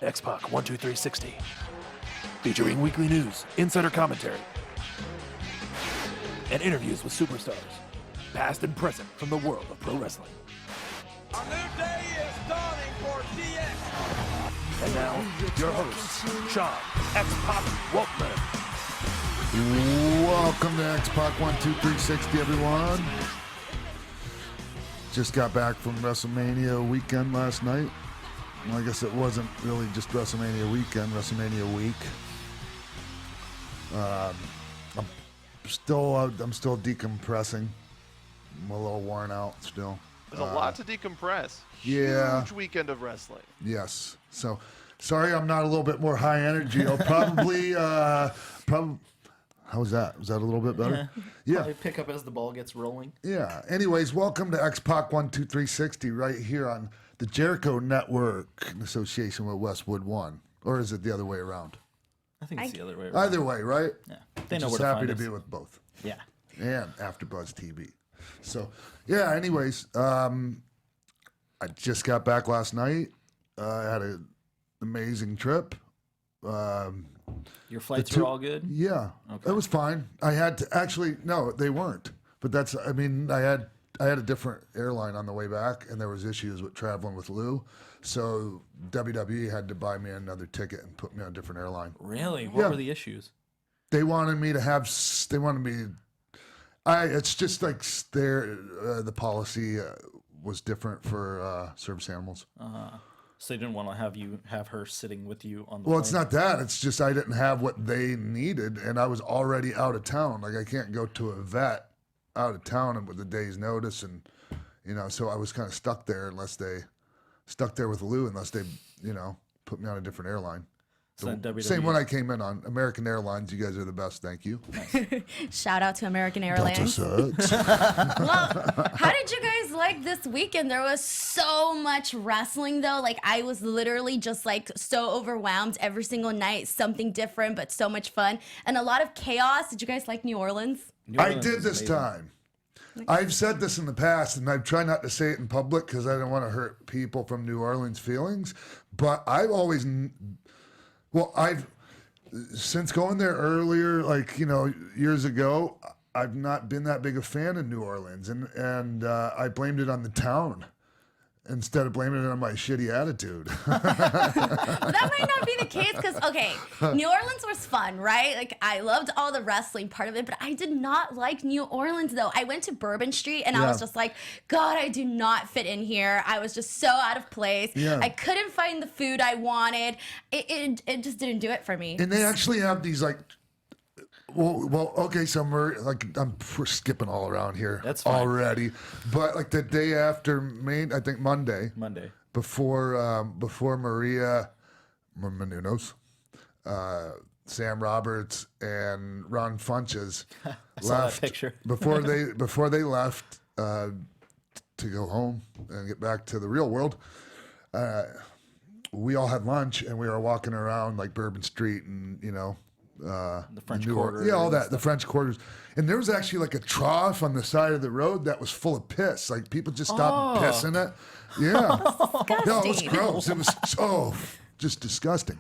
X-Pac 12360. Featuring weekly news, insider commentary, and interviews with superstars, past and present from the world of pro wrestling. A new day is dawning for DX. And now, your hosts, Sean X-Pac Waltman. Welcome to X-Pac 12360, everyone. Just got back from WrestleMania weekend last night. Well, I guess it wasn't really just WrestleMania weekend, WrestleMania week. I'm still decompressing. I'm a little worn out still. There's a lot to decompress. Yeah. Huge weekend of wrestling. Yes. So, sorry I'm not a little bit more high energy. I'll probably, how was that? Was that a little bit better? Yeah. Probably pick up as the ball gets rolling. Yeah. Anyways, welcome to X-Pac 12360 right here on the Jericho Network in association with Westwood One. Or is it the other way around? I think it's the other way around. Either way, right? Yeah. They know Just where to happy find to us. be with both. Yeah. And AfterBuzz TV. So, yeah, anyways, I just got back last night. I had an amazing trip. Your flights were all good? Yeah, Okay. it was fine. I had to actually no, they weren't. But that's I mean, I had a different airline on the way back, and there was issues with traveling with Lou, so WWE had to buy me another ticket and put me on a different airline. Really? What Yeah. were the issues? They wanted me to have. They wanted me. It's just like the policy was different for service animals. So they didn't want to have her sitting with you on the Well, plane? it's not that. It's just I didn't have what they needed, and I was already out of town. Like I can't go to a vet out of town and with a day's notice, and so I was kind of stuck there with Lou unless they put me on a different airline. So then WWE Same one I came in on, American Airlines. You guys are the best. Thank you. Shout out to American Delta Airlines. sucks. Well, how did you guys like this weekend? There was so much wrestling, though. Like, I was literally just, like, so overwhelmed every single night. Something different, but so much fun. And a lot of chaos. Did you guys like New Orleans? New I Orleans did was this amazing. time. I've said this in the past, and I try not to say it in public because I don't want to hurt people from New Orleans' feelings. But I've always, since going there earlier, years ago, I've not been that big a fan of New Orleans, and I blamed it on the town instead of blaming it on my shitty attitude. Well, that might not be the case because, okay, New Orleans was fun, right? Like, I loved all the wrestling part of it, but I did not like New Orleans, though. I went to Bourbon Street, and I was just like, God, I do not fit in here. I was just so out of place. Yeah. I couldn't find the food I wanted. It just didn't do it for me. And they actually have these okay, so I'm skipping all around here That's fine. already, but the day after I think Monday, before Maria Menounos, Sam Roberts, and Ron Funches saw that left picture. before they left to go home and get back to the real world. We all had lunch and we were walking around like Bourbon Street and The French Quarter. Yeah, all and that, stuff. the French Quarters. And there was actually a trough on the side of the road that was full of piss. Like people just stopped pissing it. Yeah. No, it was gross. It was so just disgusting.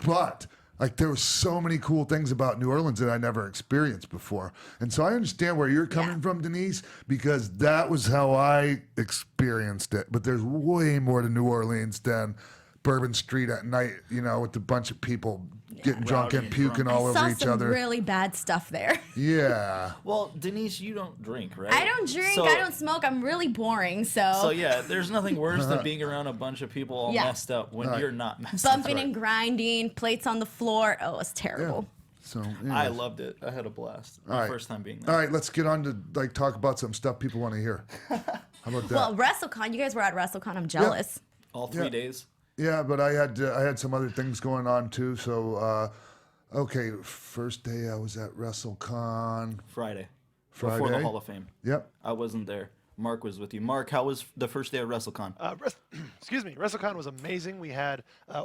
But there were so many cool things about New Orleans that I never experienced before. And so I understand where you're coming from, Denise, because that was how I experienced it. But there's way more to New Orleans than Bourbon Street at night, with a bunch of people getting drunk and puking all I over saw each some other. really bad stuff there. Yeah. Well, Denise, you don't drink, right? I don't drink. So, I don't smoke. I'm really boring. So yeah, there's nothing worse than being around a bunch of people all Yeah. messed up when you're not messed up. bumping and grinding, plates on the floor. Oh, it was terrible. So I anyways. loved it. I had a blast. All My right. first time being there. All right, let's get on to talk about some stuff people want to hear. How about that? Well, WrestleCon. You guys were at WrestleCon. I'm jealous. All 3 days. Yeah, but I had some other things going on too. So, okay, first day I was at WrestleCon. Friday. Friday? Before the Hall of Fame. Yep. I wasn't there. Mark was with you. Mark, how was the first day of WrestleCon? Excuse me. WrestleCon was amazing. We had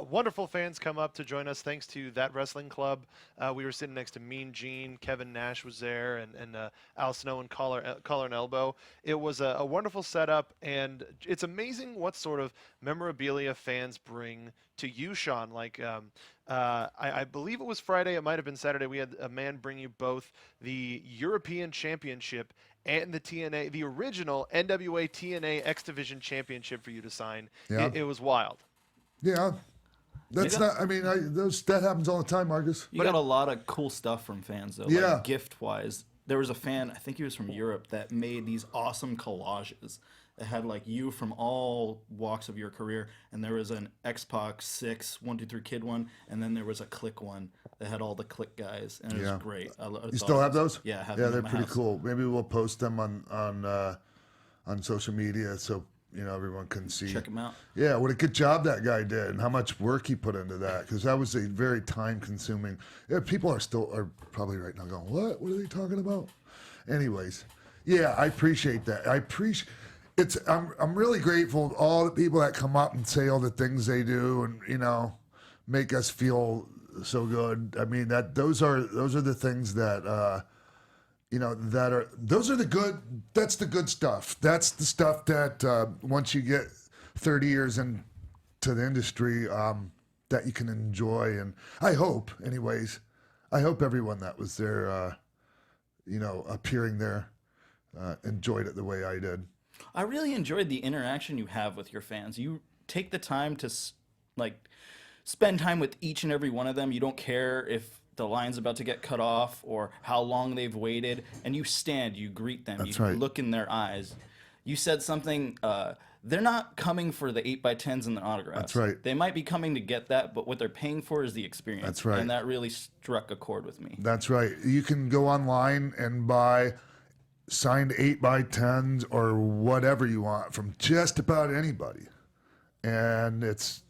wonderful fans come up to join us thanks to That Wrestling Club. We were sitting next to Mean Gene. Kevin Nash was there, and Al Snow and Collar and Elbow. It was a wonderful setup, and it's amazing what sort of memorabilia fans bring to you, Sean. Like, I believe it was Friday. It might have been Saturday. We had a man bring you both the European Championship and the TNA, the original NWA TNA X Division Championship for you to sign. Yeah. It was wild. Yeah. That's not, I mean, that happens all the time, Marcus. You got a lot of cool stuff from fans, though, Yeah. like gift-wise. There was a fan, I think he was from Europe, that made these awesome collages that had, like, you from all walks of your career. And there was an X-Pac 6, 1, 2, 3 Kid one, and then there was a Click one that had all the Click guys, and it was great. You still have those? Yeah, I have Yeah, them they're in my pretty house. cool. Maybe we'll post them on social media so everyone can see. Check them out. Yeah, what a good job that guy did, and how much work he put into that, because that was a very time-consuming. Yeah, people are probably right now going, "What? What are they talking about?" Anyways, yeah, I appreciate that. I'm really grateful to all the people that come up and say all the things they do, and make us feel so good. I mean, those are the things that those are the good. That's the good stuff. That's the stuff that once you get 30 years into the industry, that you can enjoy. And I hope, anyways, everyone that was there, appearing there, enjoyed it the way I did. I really enjoyed the interaction you have with your fans. You take the time to spend time with each and every one of them. You don't care if the line's about to get cut off or how long they've waited, and you stand, you greet them, That's you right. look in their eyes. You said something, they're not coming for the 8x10s and the autographs. That's right. They might be coming to get that, but what they're paying for is the experience. That's right. And that really struck a chord with me. That's right. You can go online and buy signed 8x10s or whatever you want from just about anybody. And there's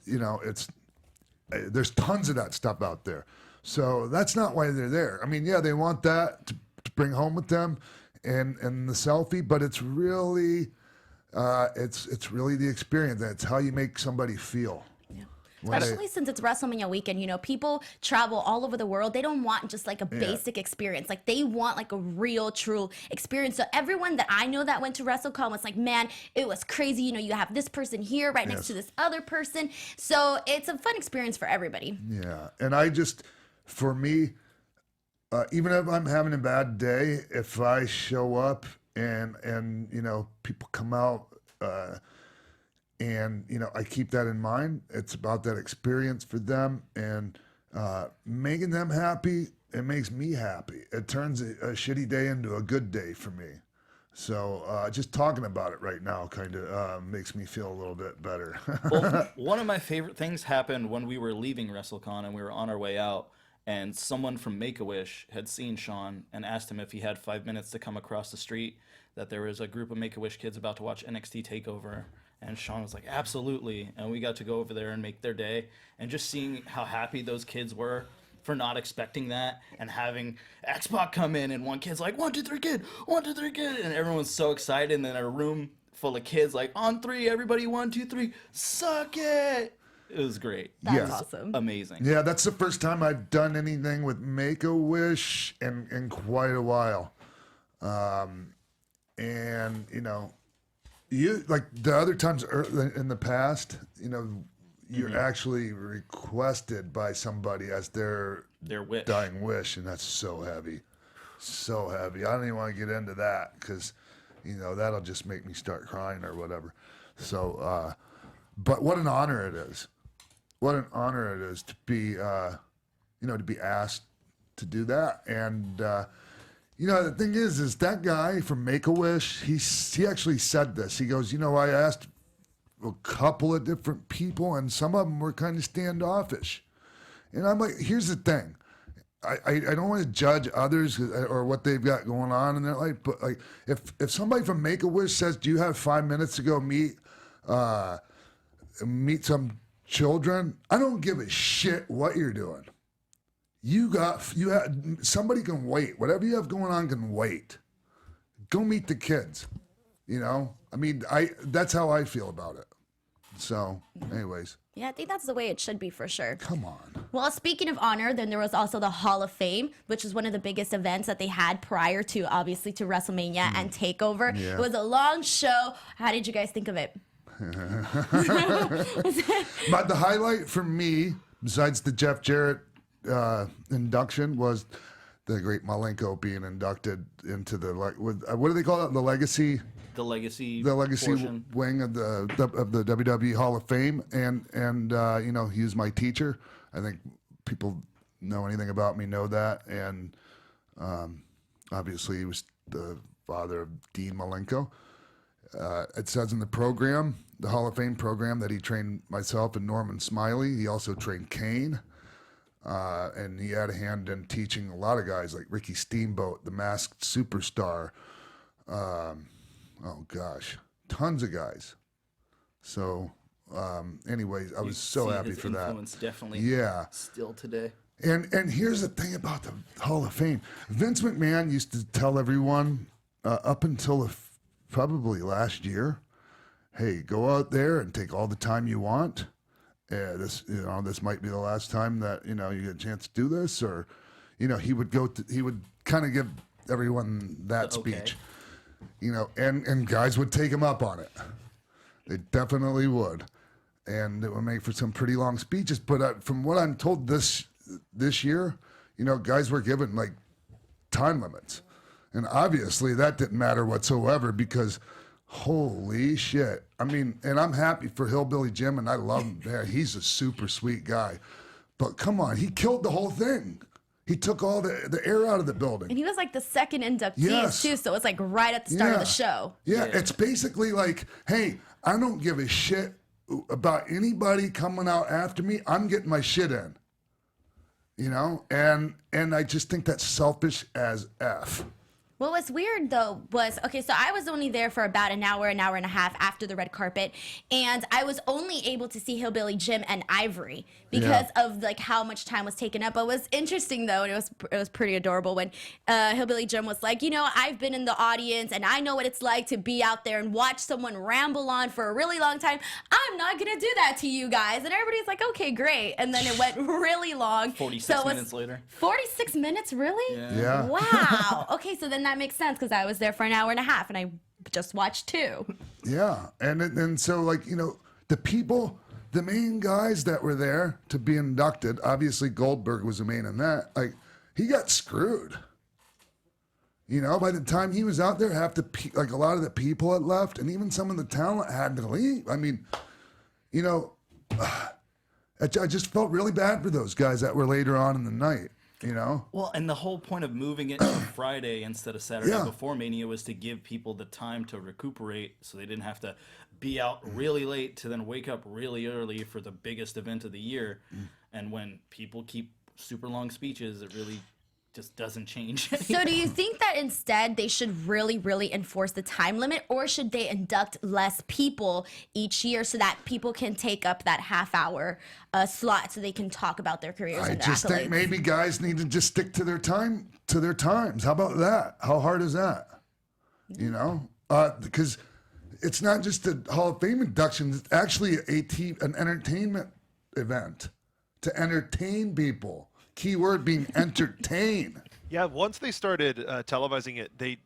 tons of that stuff out there. So that's not why they're there. I mean, yeah, they want that to bring home with them and the selfie, but it's really it's really the experience. That's how you make somebody feel. Especially since it's WrestleMania weekend, people travel all over the world. They don't want just like a basic experience. Like they want like a real, true experience. So everyone that I know that went to WrestleCon was like, man, it was crazy. You have this person here right next to this other person. So it's a fun experience for everybody. Yeah. And for me, even if I'm having a bad day, if I show up and people come out, and I keep that in mind. It's about that experience for them, and making them happy. It makes me happy. It turns a shitty day into a good day for me. So just talking about it right now kind of makes me feel a little bit better. Well, one of my favorite things happened when we were leaving WrestleCon and we were on our way out, and someone from Make-A-Wish had seen Sean and asked him if he had 5 minutes to come across the street, that there was a group of Make-A-Wish kids about to watch NXT TakeOver. And Sean was like, absolutely. And we got to go over there and make their day. And just seeing how happy those kids were for not expecting that, and having X-Pac come in and one kid's like, 1, 2, 3 kid, 1, 2, 3 kid. And everyone's so excited. And then a room full of kids like, on 3, everybody, 1, 2, 3, suck it. It was great. That's awesome. Amazing. Yeah, that's the first time I've done anything with Make-A-Wish in quite a while. And, you like the other times in the past, you're actually requested by somebody as their wish. dying wish, and that's so heavy. So heavy. I don't even want to get into that because, that'll just make me start crying or whatever. So, but what an honor it is. What an honor it is to be, to be asked to do that. And, the thing is that guy from Make-A-Wish, he actually said this. He goes, I asked a couple of different people, and some of them were kind of standoffish. And I'm like, here's the thing. I don't want to judge others or what they've got going on in their life, but like if somebody from Make-A-Wish says, do you have 5 minutes to go meet some children? I don't give a shit what you're doing. Somebody can wait. Whatever you have going on can wait. Go meet the kids. You know, I mean, that's how I feel about it. So, anyways, Yeah, I think that's the way it should be for sure. come on. Well, speaking of honor, then there was also the Hall of Fame, which was one of the biggest events that they had prior to, obviously, to WrestleMania and TakeOver. Yeah. It was a long show. How did you guys think of it? But the highlight for me, besides the Jeff Jarrett induction, was the great Malenko being inducted into the what do they call it? The legacy portion. wing of the WWE Hall of Fame, and you know, he was my teacher. I think people know anything about me know that, and obviously he was the father of Dean Malenko. It says in the program, the Hall of Fame program, that he trained myself and Norman Smiley. He also trained Kane. And he had a hand in teaching a lot of guys like Ricky Steamboat, the Masked Superstar. Oh gosh, tons of guys. So, anyways, I was so happy for that. Influence definitely. Yeah. Still today. And here's the thing about the Hall of Fame. Vince McMahon used to tell everyone up until probably last year, hey, go out there and take all the time you want. This might be the last time that, you know, you get a chance to do this, or, you know, he would kind of give everyone that speech, you know, and guys would take him up on it. They definitely would. And it would make for some pretty long speeches. But from what I'm told this year, you know, guys were given like time limits. And obviously that didn't matter whatsoever, because holy shit. I mean, and I'm happy for Hillbilly Jim, and I love him. Man, he's a super sweet guy. But come on, he killed the whole thing. He took all the air out of the building. And he was like the second inductee, Yes. too, so it was like right at the start of the show. Yeah, it's basically like, hey, I don't give a shit about anybody coming out after me. I'm getting my shit in. You know? And I just think that's selfish as F. What was weird, though, was, okay, so I was only there for about an hour and a half after the red carpet, and I was only able to see Hillbilly Jim and Ivory because of, like, how much time was taken up. But it was interesting, though, and it was pretty adorable when Hillbilly Jim was like, you know, I've been in the audience, and I know what it's like to be out there and watch someone ramble on for a really long time. I'm not going to do that to you guys. And everybody's like, okay, great. And then it went really long. 46 minutes later. 46 minutes, really? Yeah. Wow. Okay, so then that makes sense, because I was there for an hour and a half and I just watched 2. Yeah. And so, like, you know, the main guys that were there to be inducted, obviously Goldberg was the main in that, like, he got screwed. You know, by the time he was out there, a lot of the people had left, and even some of the talent had to leave. I mean, you know, I just felt really bad for those guys that were later on in the night. You know? Well, and the whole point of moving it to Friday instead of Saturday before Mania was to give people the time to recuperate, so they didn't have to be out really late to then wake up really early for the biggest event of the year. And when people keep super long speeches, it really just doesn't change anything. So do you think that instead they should really, really enforce the time limit, or should they induct less people each year so that people can take up that half-hour slot so they can talk about their careers I and their just accolades? think maybe guys need to just stick to their times. How about that? How hard is that? You know? Because it's not just a Hall of Fame induction, it's actually an entertainment event to entertain people. Key word being entertain. Yeah, once they started televising it, the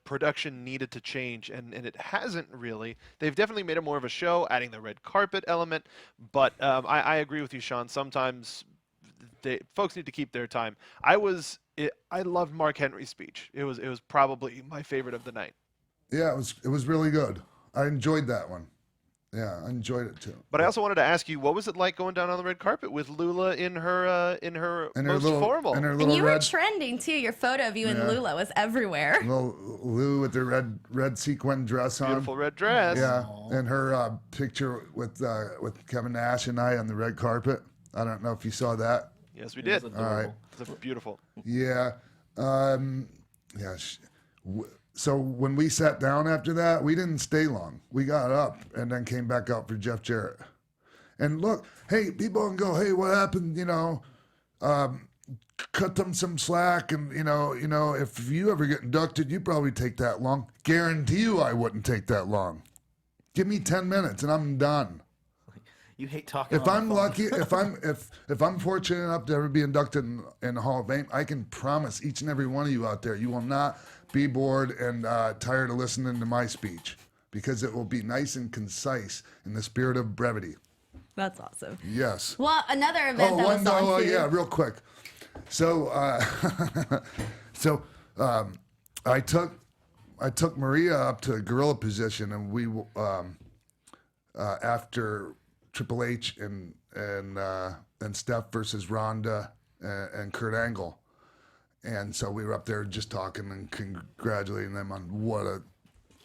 production needed to change, and it hasn't really. They've definitely made it more of a show, adding the red carpet element. But I agree with you, Sean. Sometimes folks need to keep their time. I loved Mark Henry's speech. It was probably my favorite of the night. Yeah, it was really good. I enjoyed that one. Yeah, I enjoyed it too. But I also wanted to ask you, what was it like going down on the red carpet with Lula in her most formal? And you were trending too. Your photo of you and Lula was everywhere. Little Lou with the red sequin dress on. Beautiful red dress. Yeah, and her picture with Kevin Nash and I on the red carpet. I don't know if you saw that. Yes, we did. All right. It's beautiful. Yeah. So when we sat down after that, we didn't stay long. We got up and then came back out for Jeff Jarrett. And look, hey, people can go, hey, what happened? You know, cut them some slack, and if you ever get inducted, you probably take that long. Guarantee you, I wouldn't take that long. Give me 10 minutes, and I'm done. You hate talking. If I'm lucky, if I'm fortunate enough to ever be inducted in the Hall of Fame, I can promise each and every one of you out there, you will not be bored and tired of listening to my speech, because it will be nice and concise in the spirit of brevity. That's awesome. Yes. Well, another event that was on too. Yeah, real quick. So, I took Maria up to gorilla position, and we after Triple H and Steph versus Ronda and Kurt Angle, and so we were up there just talking and congratulating them on what a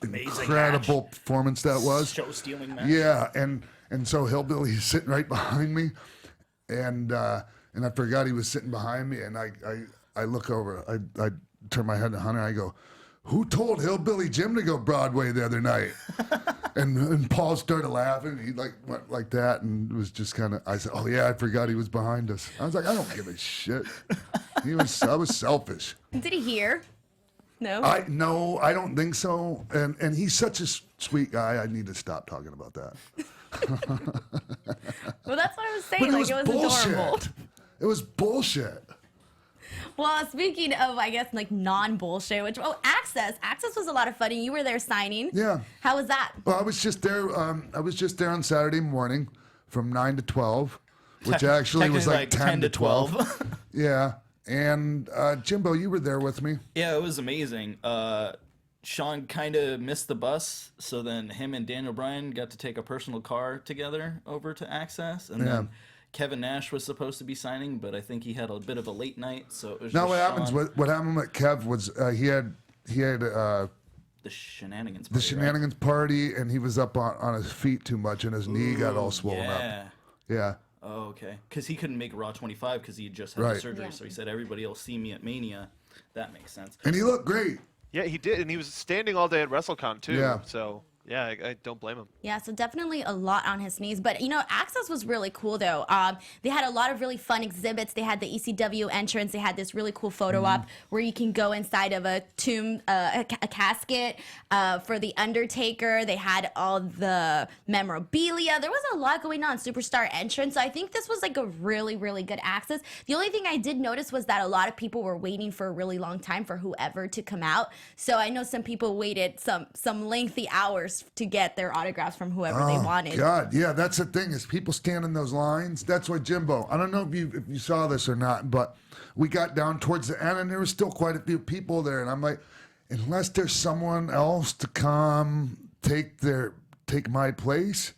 incredible performance that was. Show-stealing match. Yeah, and so Hillbilly's sitting right behind me, and I forgot he was sitting behind me, and I look over, I turn my head to Hunter, and I go, "Who told Hillbilly Jim to go Broadway the other night?" and Paul started laughing. He went like that, and it was just kind of. I said, "Oh yeah, I forgot he was behind us." I was like, "I don't give a shit." I was selfish. Did he hear? No. No, I don't think so. And he's such a sweet guy. I need to stop talking about that. Well, that's what I was saying. But It was bullshit. adorable. It was bullshit. Well, speaking of, I guess, non-bullshit, Axxess. Axxess was a lot of fun. You were there signing. Yeah. How was that? Well, I was just there. I was just there on Saturday morning from 9 to 12, which actually was like 10 to 12. Yeah. And Jimbo, you were there with me. Yeah, it was amazing. Sean kind of missed the bus, so then him and Daniel Bryan got to take a personal car together over to Axxess, and then Kevin Nash was supposed to be signing, but I think he had a bit of a late night, so it was. Now just what happened with Kev was he had the shenanigans party, shenanigans party, and he was up on his feet too much, and his knee got all swollen up. Yeah. Oh, okay. Because he couldn't make Raw 25 because he had just had the surgery, so he said everybody will see me at Mania. That makes sense. And he looked great. Yeah, he did, and he was standing all day at WrestleCon too. Yeah. So yeah, I don't blame him. Yeah, so definitely a lot on his knees. But, Axxess was really cool, though. They had a lot of really fun exhibits. They had the ECW entrance. They had this really cool photo op where you can go inside of a tomb, a casket for the Undertaker. They had all the memorabilia. There was a lot going on. Superstar entrance. So I think this was a really, really good Axxess. The only thing I did notice was that a lot of people were waiting for a really long time for whoever to come out. So I know some people waited some lengthy hours to get their autographs from whoever they wanted. God, yeah, that's the thing is people stand in those lines. That's why Jimbo. I don't know if you saw this or not, but we got down towards the end and there was still quite a few people there, and I'm like, unless there's someone else to come take my place,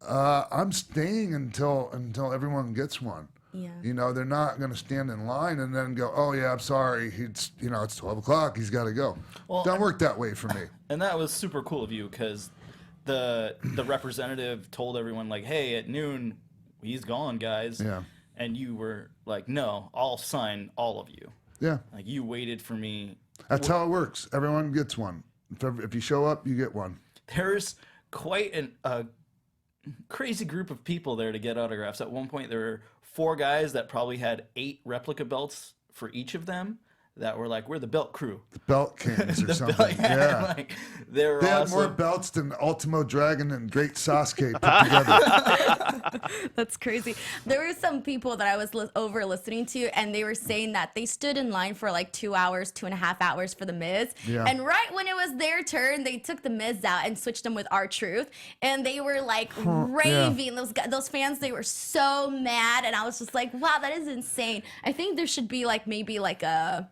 I'm staying until everyone gets one. Yeah. They're not going to stand in line and then go, "Oh yeah, I'm sorry. It's 12 o'clock. He's got to go." Well, don't work that way for me. And that was super cool of you because the representative told everyone "Hey, at noon, he's gone, guys." Yeah. And you were like, "No, I'll sign all of you." Yeah. You waited for me. That's how it works. Everyone gets one. If you show up, you get one. There's quite a crazy group of people there to get autographs. At one point, there were 4 guys that probably had 8 replica belts for each of them that were we're the belt crew. The belt kings or something. Yeah. They had more belts than Ultimo Dragon and Great Sasuke put together. That's crazy. There were some people that I was over listening to, and they were saying that they stood in line for 2 hours, 2.5 hours for the Miz. Yeah. And right when it was their turn, they took the Miz out and switched them with R-Truth. And they were raving. Yeah. Those fans, they were so mad. And I was just like, wow, that is insane. I think there should be maybe a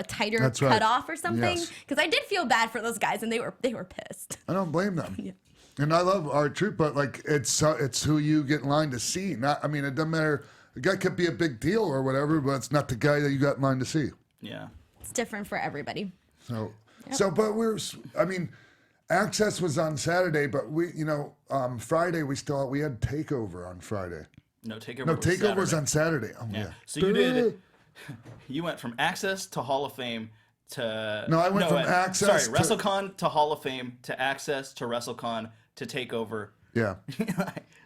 tighter cutoff or something. Because I did feel bad for those guys, and they were pissed. I don't blame them. Yeah. And I love R-Truth, but it's who you get in line to see. It doesn't matter. The guy could be a big deal or whatever, but it's not the guy that you got in line to see. Yeah. It's different for everybody. But Axxess was on Saturday, but Friday we had TakeOver on Friday. No, TakeOver. No, TakeOver was on Saturday. Oh yeah. So you went from Axxess to Hall of Fame to... No, I went from Axxess to... WrestleCon to Hall of Fame to Axxess to WrestleCon to TakeOver. Yeah.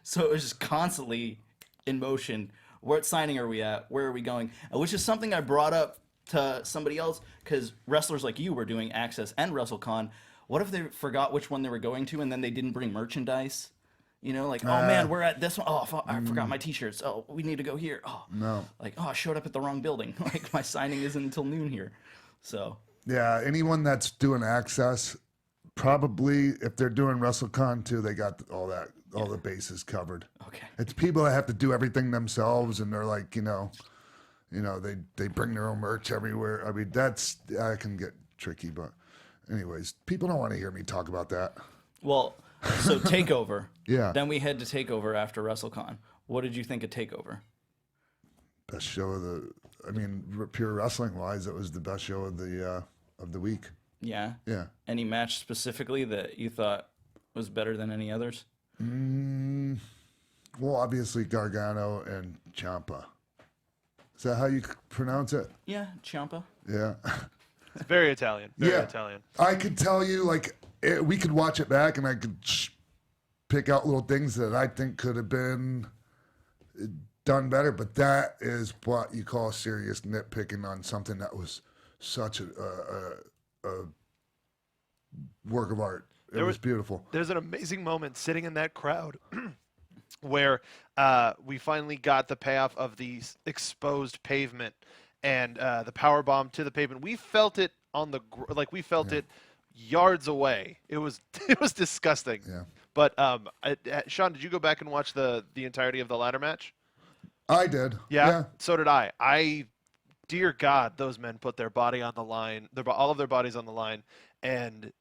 So it was just constantly in motion. What signing are we at? Where are we going? Which is something I brought up to somebody else, because wrestlers like you were doing Axxess and WrestleCon. What if they forgot which one they were going to, and then they didn't bring merchandise? You know, like, oh man, we're at this one. Oh, I forgot my T-shirts. Oh, we need to go here. Oh, No. like, oh, I showed up at the wrong building. Like, my signing isn't until noon here. So, Yeah, anyone that's doing Axxess, probably if they're doing WrestleCon too, they got all the bases covered. okay. It's people that have to do everything themselves, and they're like, they bring their own merch everywhere. I mean, that can get tricky, but anyways, people don't want to hear me talk about that. Well, so TakeOver. Yeah. Then we head to TakeOver after WrestleCon. What did you think of TakeOver? Best show pure wrestling wise, it was the best show of the week. Yeah. Yeah. Any match specifically that you thought was better than any others? Well, obviously Gargano and Ciampa. Is that how you pronounce it? Yeah, Ciampa. Yeah. It's very Italian. Very Yeah. Italian. I could tell you, we could watch it back, and I could pick out little things that I think could have been done better. But that is what you call serious nitpicking on something that was such a work of art. It was beautiful. There's an amazing moment sitting in that crowd where we finally got the payoff of the exposed pavement and the power bomb to the pavement. We felt it on the we felt it yards away. It was disgusting. Yeah. But Sean, did you go back and watch the entirety of the ladder match? I did. Yeah. So did I. Dear God, those men put their body on the line, all of their bodies on the line, and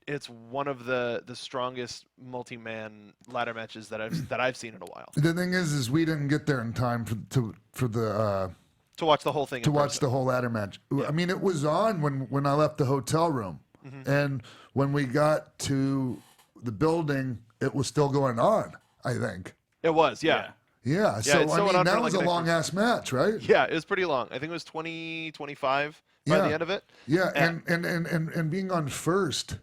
it's one of the strongest multi-man ladder matches that I've seen in a while. The thing is we didn't get there in time for the To watch the whole thing. to watch the whole ladder match. Yeah. I mean, it was on when I left the hotel room, and when we got to the building, it was still going on. I think. It was, yeah. Yeah. it So still I went mean, on for that like was a an extra- long ass match, right? Yeah, it was pretty long. I think it was 20, 25 by Yeah. the end of it. Yeah, and being on first,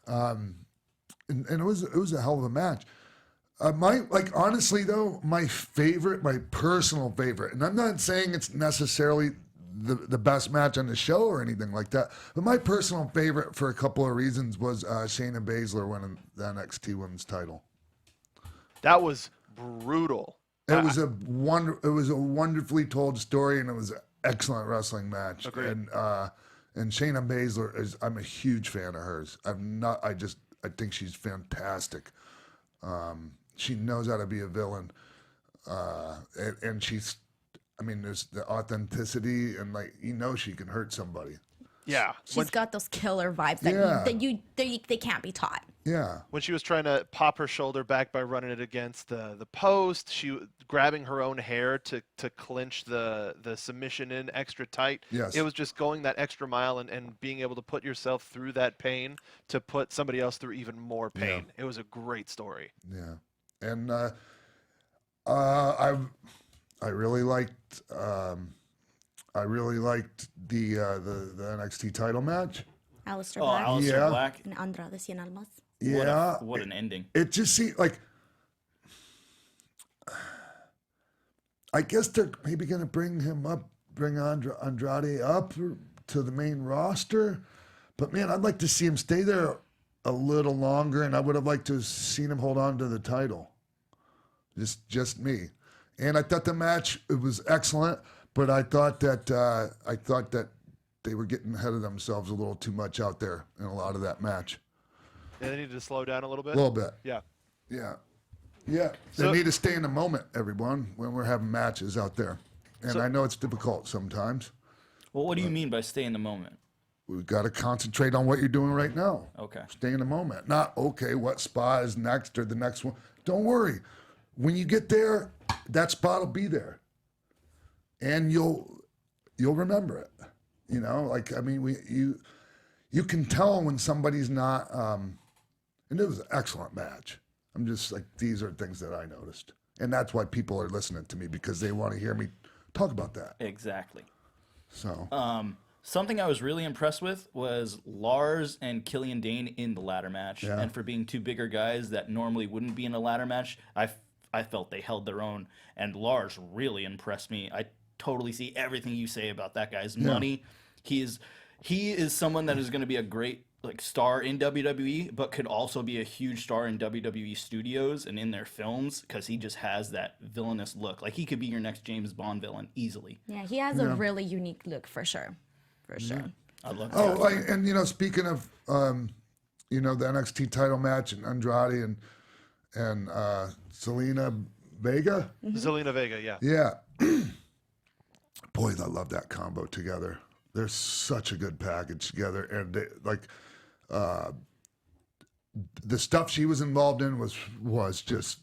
and it was a hell of a match. Honestly though, my personal favorite, and I'm not saying it's necessarily the best match on the show or anything like that, but my personal favorite for a couple of reasons was Shayna Baszler winning the NXT Women's title. That was brutal. It was a wonderfully told story, and it was an excellent wrestling match. Agreed. And Shayna Baszler I'm a huge fan of hers. I think she's fantastic. She knows how to be a villain, and there's the authenticity, and she can hurt somebody. Yeah. She's got those killer vibes Yeah. they can't be taught. Yeah. When she was trying to pop her shoulder back by running it against the post, grabbing her own hair to clinch the submission in extra tight. Yes. It was just going that extra mile and being able to put yourself through that pain to put somebody else through even more pain. It was a great story. Yeah. And I really liked the NXT title match. Aleister Oh, Black Aleister Yeah. Black. and Andrade Cien Almas. Yeah. What an ending. It just seemed like, I guess they're maybe going to bring Andrade up to the main roster. But man, I'd like to see him stay there a little longer, and I would have liked to have seen him hold on to the title. Just me. And I thought the match, it was excellent, but I thought that they were getting ahead of themselves a little too much out there in a lot of that match. Yeah, they needed to slow down a little bit. A little bit. Yeah. Yeah. Yeah. So- They need to stay in the moment, everyone, when we're having matches out there. And So- I know it's difficult sometimes. Well, what do you mean by stay in the moment? We've got to concentrate on what you're doing right now. Okay. Stay in the moment. Not, okay, what spot is next or the next one. Don't worry. When you get there, that spot will be there. And you'll remember it. You can tell when somebody's not, and it was an excellent match. I'm just like, these are things that I noticed. And that's why people are listening to me, because they want to hear me talk about that. Exactly. So, Something I was really impressed with was Lars and Killian Dane in the ladder match. Yeah. And for being two bigger guys that normally wouldn't be in a ladder match, I I felt they held their own. And Lars really impressed me. I totally see everything you say about that guy's money. He is someone that is going to be a great star in WWE, but could also be a huge star in WWE studios and in their films because he just has that villainous look. Like he could be your next James Bond villain easily. Yeah, he has a really unique look for sure. For sure. I love that. And speaking of the NXT title match and Andrade and Zelina Vega. Zelina Vega, yeah. Yeah. Boy, I love that combo together. They're such a good package together, and the stuff she was involved in was just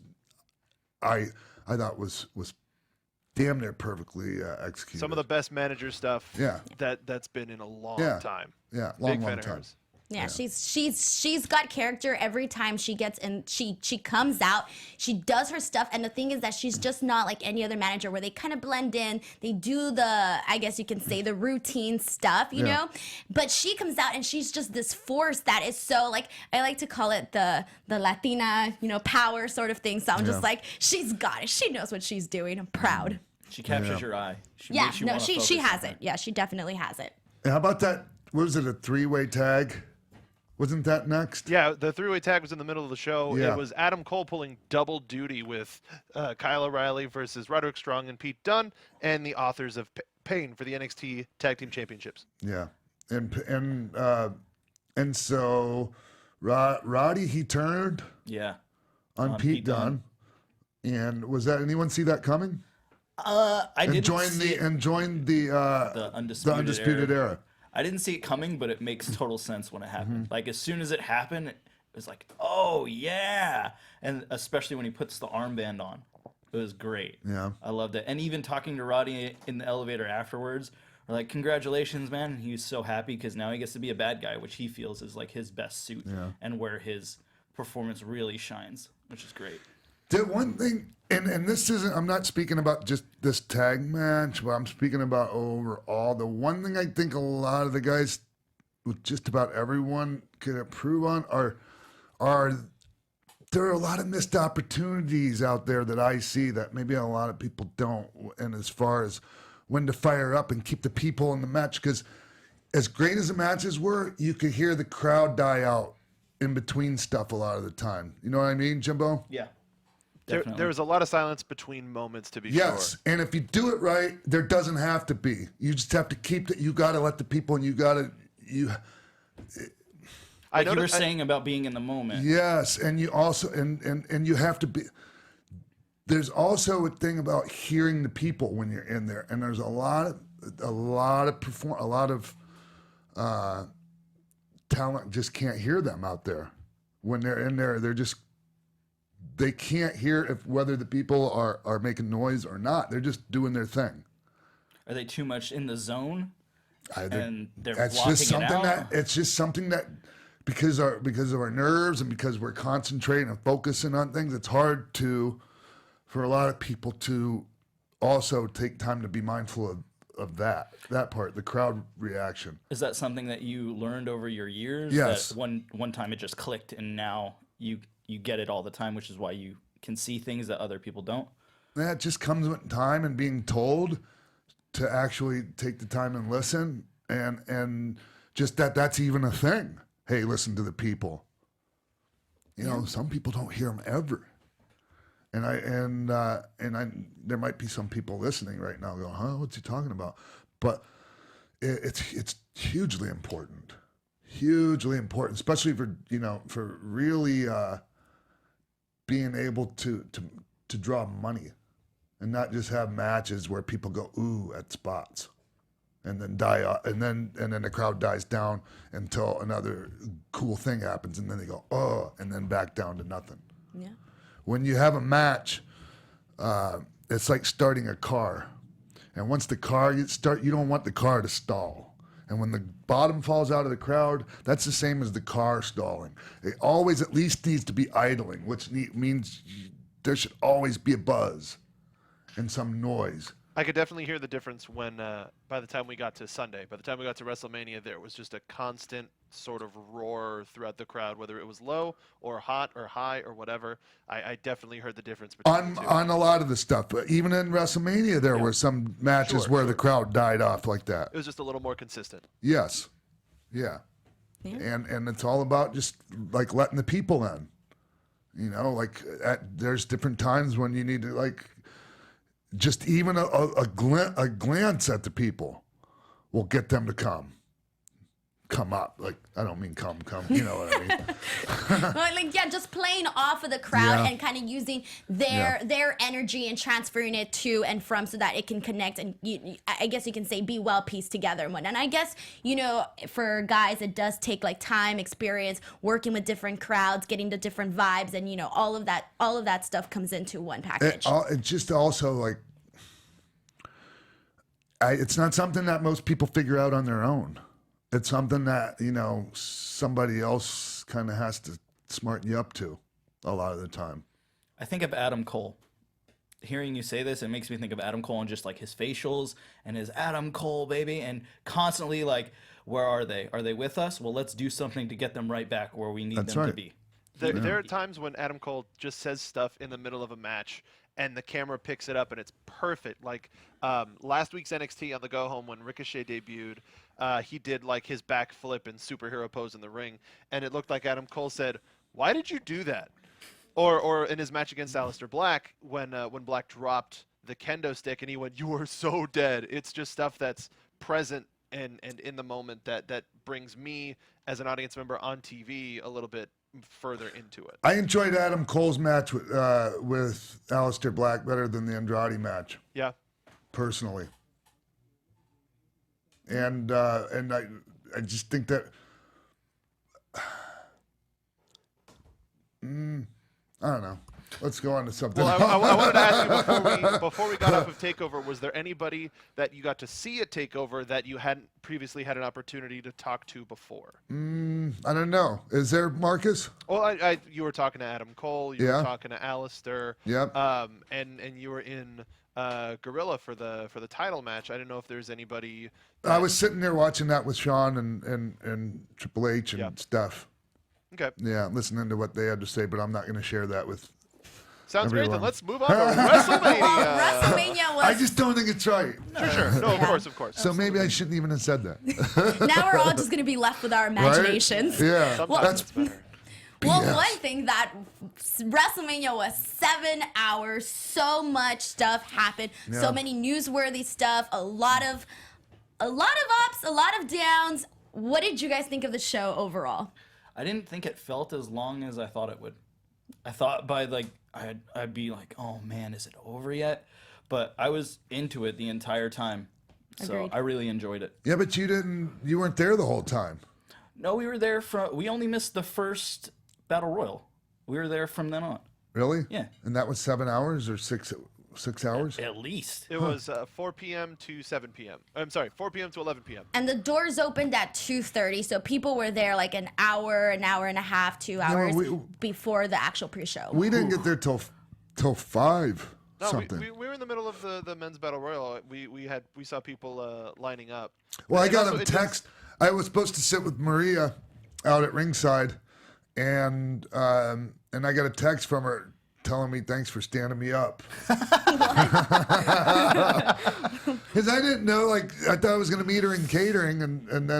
I thought was damn near perfectly executed. Some of the best manager stuff. Yeah. That's been in a long time. Yeah, Big long fan of time. hers. Yeah, she's got character every time she gets in. She comes out. She does her stuff, and the thing is that she's just not like any other manager where they kind of blend in. They do I guess you can say the routine stuff, you know. But she comes out and she's just this force that is so I like to call it the Latina, power sort of thing. So I'm just like, she's got it. She knows what she's doing. I'm proud. She captures your eye. She has it. Yeah, she definitely has it. And how about that? What was it? A 3-way tag? Wasn't that next? Yeah, the 3-way tag was in the middle of the show. Yeah. It was Adam Cole pulling double duty with Kyle O'Reilly versus Roderick Strong and Pete Dunne, and the authors of Pain for the NXT Tag Team Championships. Yeah, and so Roddy he turned on Pete Dunne, and was that anyone see that coming? I didn't joined the Undisputed Era. I didn't see it coming, but it makes total sense when it happened. Like, as soon as it happened, it was like, oh, yeah. And especially when he puts the armband on. It was great. Yeah. I loved it. And even talking to Roddy in the elevator afterwards, we're like, congratulations, man. And he was so happy because now he gets to be a bad guy, which he feels is like his best suit and where his performance really shines, which is great. The one thing, and this isn't, I'm not speaking about just this tag match, but I'm speaking about overall. The one thing I think a lot of the guys, with just about everyone, can improve on are there are a lot of missed opportunities out there that I see that maybe a lot of people don't. And as far as when to fire up and keep the people in the match, because as great as the matches were, you could hear the crowd die out in between stuff a lot of the time. You know what I mean, Jimbo? Yeah. There was a lot of silence between moments, to be Yes, sure. and if you do it right, there doesn't have to be. You just have to keep it. You got to let the people, and you got to Like you were saying about being in the moment. Yes, and you also and you have to be. There's also a thing about hearing the people when you're in there, and there's a lot of talent just can't hear them out there when they're in there. They can't hear whether the people are making noise or not. They're just doing their thing. Are they too much in the zone? And they're it's blocking just something it out? it's just something that because of our nerves and because we're concentrating and focusing on things, it's hard for a lot of people to also take time to be mindful of that part, the crowd reaction. Is that something that you learned over your years? Yes. That one time it just clicked, and now you get it all the time, which is why you can see things that other people don't? That just comes with time and being told to actually take the time and listen, and just that's even a thing. Hey, listen to the people. You know, some people don't hear them ever. And there might be some people listening right now going, huh, what's he talking about? But it's hugely important, especially for really being able to draw money and not just have matches where people go ooh at spots and then die off, and then the crowd dies down until another cool thing happens, and then they go oh, and then back down to nothing. Yeah. When you have a match, it's like starting a car. And once the car you don't want the car to stall. And when the bottom falls out of the crowd, that's the same as the car stalling. It always at least needs to be idling, which means there should always be a buzz and some noise. I could definitely hear the difference when, by the time we got to Sunday, by the time we got to WrestleMania, there was just a constant sort of roar throughout the crowd, whether it was low or hot or high or whatever. I definitely heard the difference between the two. On a lot of the stuff, but even in WrestleMania, there were some matches where the crowd died off like that. It was just a little more consistent. Yes, yeah, and it's all about just like letting the people in. You know, like there's different times when you need to like. Just even a glance at the people will get them to come up. Like, I don't mean come, you know what I mean? Like, yeah, just playing off of the crowd and kind of using their energy and transferring it to and from so that it can connect and I guess you can say be well pieced together and whatnot. And I guess, you know, for guys, it does take like time, experience, working with different crowds, getting the different vibes, and, you know, all of that stuff comes into one package. It just also like, it's not something that most people figure out on their own. It's something that, you know, somebody else kind of has to smarten you up to a lot of the time. I think of Adam Cole. Hearing you say this, it makes me think of Adam Cole and just like his facials and his Adam Cole, baby, and constantly like, where are they? Are they with us? Well, let's do something to get them right back where we need them to be. There are times when Adam Cole just says stuff in the middle of a match and the camera picks it up and it's perfect. Like last week's NXT on the go home when Ricochet debuted, he did like his back flip and superhero pose in the ring, and it looked like Adam Cole said, "Why did you do that?" Or in his match against Aleister Black when Black dropped the kendo stick and he went, "You are so dead." It's just stuff that's present and in the moment that brings me as an audience member on TV a little bit further into it. I enjoyed Adam Cole's match with Aleister Black better than the Andrade match. Yeah. Personally. And I just think that I don't know. Let's go on to something. Well, I wanted to ask you before we got off of TakeOver, was there anybody that you got to see at TakeOver that you hadn't previously had an opportunity to talk to before? I don't know. Is there, Marcus? Well, you were talking to Adam Cole. You were talking to Aleister. Yep. And you were in Gorilla for the title match. I didn't know if there's anybody. I was sitting there watching that with Sean and Triple H and stuff. Okay. Yeah, listening to what they had to say, but I'm not going to share that with. Sounds everyone. great. Then let's move on to WrestleMania. WrestleMania was. I just don't think it's right. Sure. No, of course. So maybe I shouldn't even have said that. Now we're all just going to be left with our imaginations. Right? Yeah. Sometimes it's better. Well, BS. one thing that WrestleMania was 7 hours. So much stuff happened. Yeah. So many newsworthy stuff. A lot of ups, a lot of downs. What did you guys think of the show overall? I didn't think it felt as long as I thought it would. I thought by like I'd be like, oh man, is it over yet? But I was into it the entire time, so Agreed. I really enjoyed it. Yeah, but you weren't there the whole time. No, we were there we only missed the first Battle Royal. We were there from then on. Really? Yeah. And that was 7 hours or 6 hours? At least. It was 4 p.m. to 7 p.m. I'm sorry, 4 p.m. to 11 p.m. And the doors opened at 2:30, so people were there like an hour and a half, 2 hours before the actual pre-show. We didn't get there till 5 No, something. we were in the middle of the men's battle royal. We saw people lining up. Well, I And got also a text. I was supposed to sit with Maria out at ringside, and I got a text from her telling me thanks for standing me up. Because I didn't know, like, I thought I was going to meet her in catering,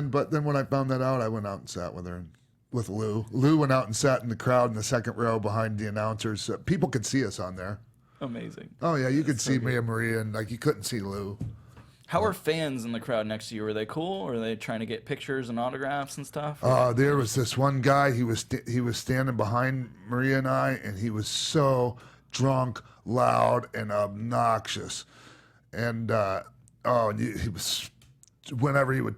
but then when I found that out, I went out and sat with her. With Lou. Lou went out and sat in the crowd in the second row behind the announcers. People could see us on there. Amazing. Oh, yeah, you could see me and Maria, and, like, you couldn't see Lou. How were fans in the crowd next to you? Were they cool? Or were they trying to get pictures and autographs and stuff? There was this one guy. He was standing behind Maria and I, and he was so drunk, loud, and obnoxious. And he was, whenever he would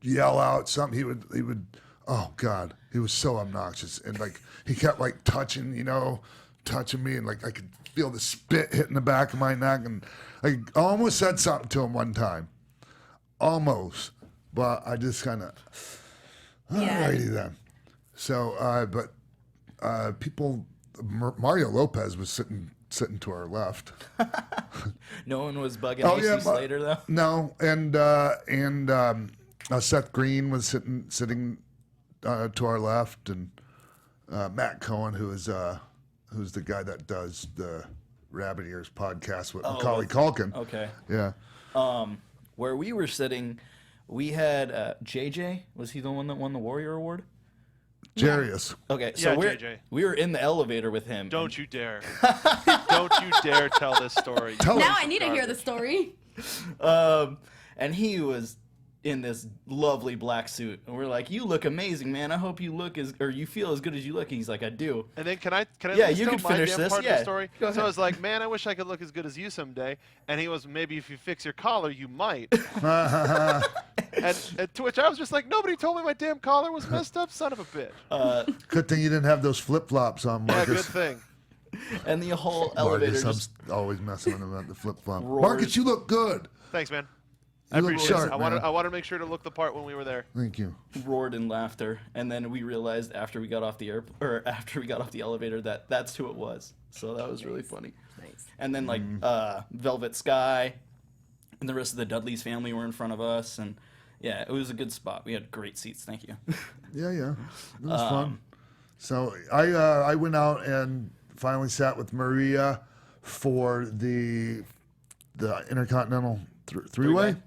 yell out something, he would. Oh God, he was so obnoxious, and like he kept like touching me, and like I could feel the spit hitting the back of my neck, and I almost said something to him one time, almost, but I just kind of, alrighty then. So, but people, Mario Lopez was sitting sitting to our left. No one was bugging AC Slater though. No, and Seth Green was sitting to our left, and Matt Cohen, who's the guy that does the Rabbit Ears podcast with Macaulay Culkin. Okay. Yeah. Where we were sitting, we had JJ. Was he the one that won the Warrior Award? Jarius. Okay, so Yeah, JJ. we were in the elevator with him. Don't you dare. Don't you dare tell this story. Now I need to hear the story. And he was in this lovely black suit, and we're like, "You look amazing, man. I hope you you feel as good as you look." And he's like, "I do." And then can I Yeah, at least you tell can my finish damn this. part of Yeah, the story? go ahead. So I was like, man, I wish I could look as good as you someday. And he was, maybe if you fix your collar, you might. and to which I was just like, nobody told me my damn collar was messed up, son of a bitch. Good thing you didn't have those flip-flops on, Yeah, Marcus. good thing. And the whole elevator Marcus, just I'm always messing with him about the flip-flop. roars. Marcus, you look good. Thanks, man. You I look appreciate sharp, it. man. I wanted to make sure to look the part when we were there. Thank you. roared in laughter, and then we realized after we got off the after we got off the elevator that that's who it was. So that was really funny. Nice. And then like Velvet Sky and the rest of the Dudley's family were in front of us, and yeah, it was a good spot. We had great seats. Thank you. Yeah. It was fun. So I went out and finally sat with Maria for the Intercontinental three-way.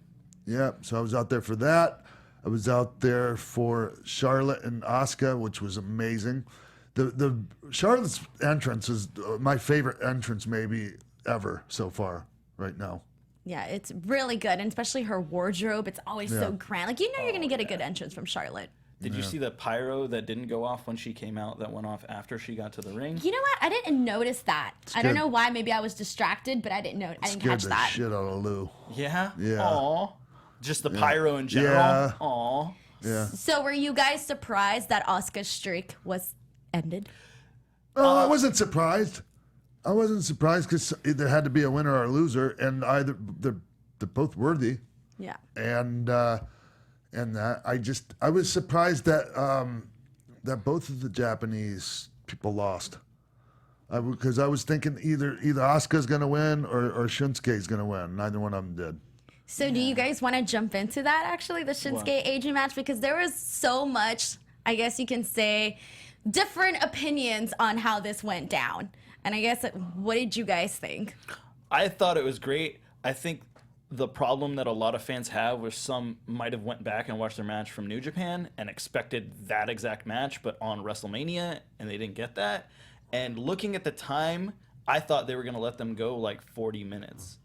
Yeah, so I was out there for that. I was out there for Charlotte and Asuka, which was amazing. The Charlotte's entrance is my favorite entrance maybe ever so far right now. Yeah, it's really good, and especially her wardrobe. It's always so grand. Like, you know, you're gonna get a good entrance from Charlotte. Did you see the pyro that didn't go off when she came out that went off after she got to the ring? You know what? I didn't notice that. I don't good. know why. Maybe I was distracted, but I didn't know. I didn't Scared catch the that. shit out of Lou. Yeah? Yeah. Aw. Just the pyro in general? Yeah. Aw. Yeah. So, were you guys surprised that Asuka's streak was ended? Oh, I wasn't surprised. I wasn't surprised because there had to be a winner or a loser, and they're both worthy. Yeah. And that I was surprised that that both of the Japanese people lost. Because I was thinking either Asuka's going to win or Shinsuke's going to win. Neither one of them did. So, do you guys want to jump into that, actually, the Shinsuke AJ match? Because there was so much, I guess you can say, different opinions on how this went down. And I guess, what did you guys think? I thought it was great. I think the problem that a lot of fans have was some might have went back and watched their match from New Japan and expected that exact match, but on WrestleMania, and they didn't get that. And looking at the time, I thought they were going to let them go like 40 minutes.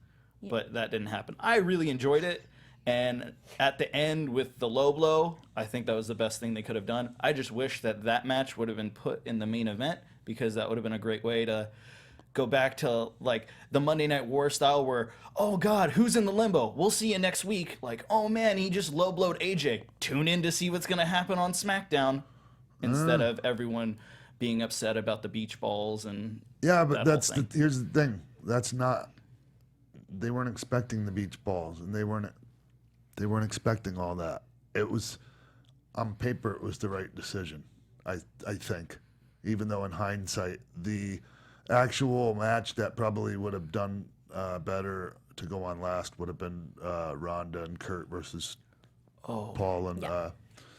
But that didn't happen. I really enjoyed it. And at the end with the low blow, I think that was the best thing they could have done. I just wish that match would have been put in the main event, because that would have been a great way to go back to like the Monday Night War style where, oh God, who's in the limbo? We'll see you next week. Like, oh man, he just low blowed AJ. Tune in to see what's going to happen on SmackDown, instead of everyone being upset about the beach balls and Yeah, but that whole thing. here's the thing. That's not. They weren't expecting the beach balls, and they weren't expecting all that. It was, on paper, it was the right decision. I think, even though in hindsight, the actual match that probably would have done better to go on last would have been Ronda and Kurt versus Paul and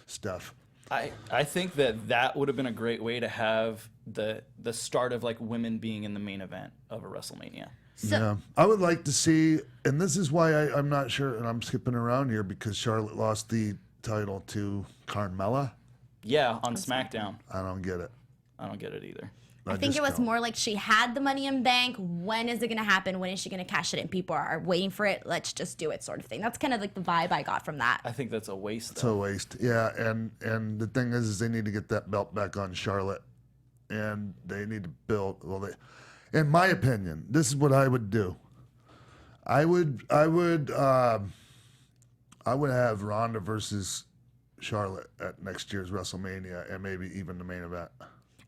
Steph. I think that would have been a great way to have the start of like women being in the main event of a WrestleMania. So, Yeah, I would like to see, and this is why I'm not sure, and I'm skipping around here because Charlotte lost the title to Carmella. Yeah, on SmackDown. I don't get it. I don't get it either. I think just it was don't. more like she had the money in bank. When is it going to happen? When is she going to cash it in? People are waiting for it. Let's just do it, sort of thing. That's kind of like the vibe I got from that. I think that's a waste, It's though. a waste. Yeah, and the thing is they need to get that belt back on Charlotte, and they need to build. Well, in my opinion, this is what I would do. I would have Ronda versus Charlotte at next year's WrestleMania, and maybe even the main event.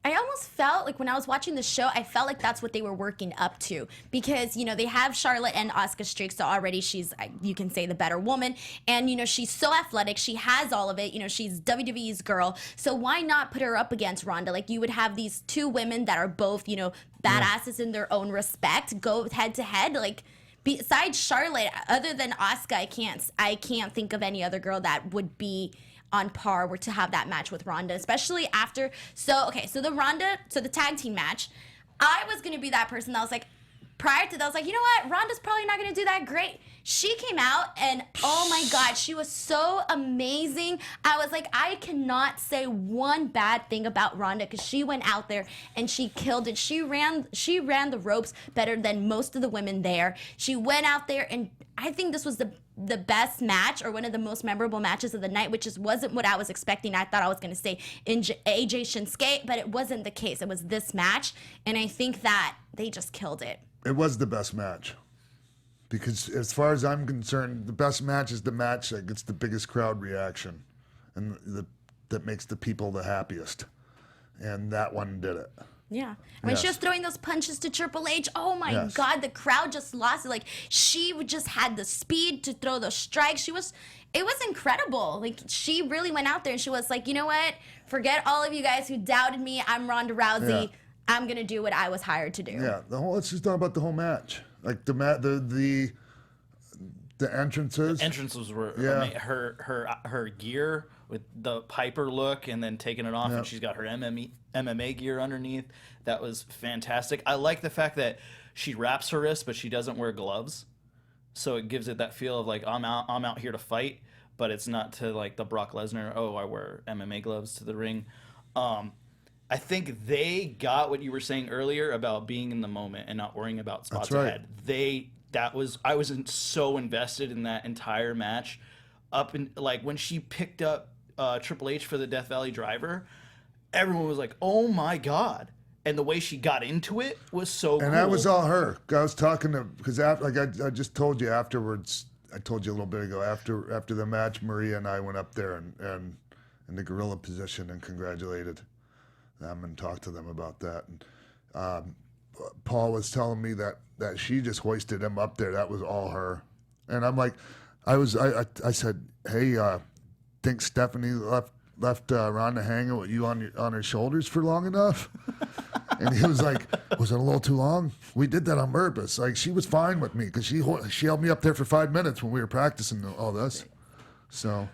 I almost felt like when I was watching the show, I felt like that's what they were working up to because, they have Charlotte and Asuka streaks, so already she's, you can say, the better woman. And, she's so athletic. She has all of it. She's WWE's girl. So why not put her up against Ronda? Like, you would have these two women that are both, badasses in their own respect, go head to head. Like, besides Charlotte, other than Asuka, I can't think of any other girl that would be on par to have that match with Ronda, especially after. So the tag team match, I was gonna be that person that was like, prior to that, I was like, you know what, Ronda's probably not gonna do that great. She came out and oh my God, she was so amazing. I was like, I cannot say one bad thing about Ronda because she went out there and she killed it. She ran the ropes better than most of the women there. She went out there and I think this was the best match or one of the most memorable matches of the night, which wasn't what I was expecting. I thought I was going to say AJ Shinsuke, but it wasn't the case. It was this match, and I think that they just killed it. It was the best match. Because as far as I'm concerned, the best match is the match that gets the biggest crowd reaction and that makes the people the happiest. And that one did it. Yeah. When she was throwing those punches to Triple H, oh my God, the crowd just lost it. Like, she just had the speed to throw those strikes. It was incredible. Like, she really went out there and she was like, you know what? Forget all of you guys who doubted me. I'm Ronda Rousey. Yeah. I'm going to do what I was hired to do. Yeah. Let's just talk about the whole match. Like, the entrances. The entrances were her gear with the Piper look and then taking it off, and she's got her MMA gear underneath. That was fantastic. I like the fact that she wraps her wrist, but she doesn't wear gloves, so it gives it that feel of like I'm out here to fight, but it's not to like the Brock Lesnar. Oh, I wear MMA gloves to the ring. I think they got what you were saying earlier about being in the moment and not worrying about spots ahead. I was so invested in that entire match. Up in like when she picked up Triple H for the Death Valley Driver, everyone was like, "Oh my God!" And the way she got into it was so cool. And that was all her. I was talking to because I just told you afterwards. I told you a little bit ago after the match, Maria and I went up there and in the gorilla position and congratulated them and talked to them about that. And Paul was telling me that she just hoisted him up there. That was all her. And I'm like, I said, hey, think Stephanie left Ronda hanging with you on her shoulders for long enough? And he was like, was it a little too long? We did that on purpose. Like, she was fine with me because she held me up there for 5 minutes when we were practicing all this. So.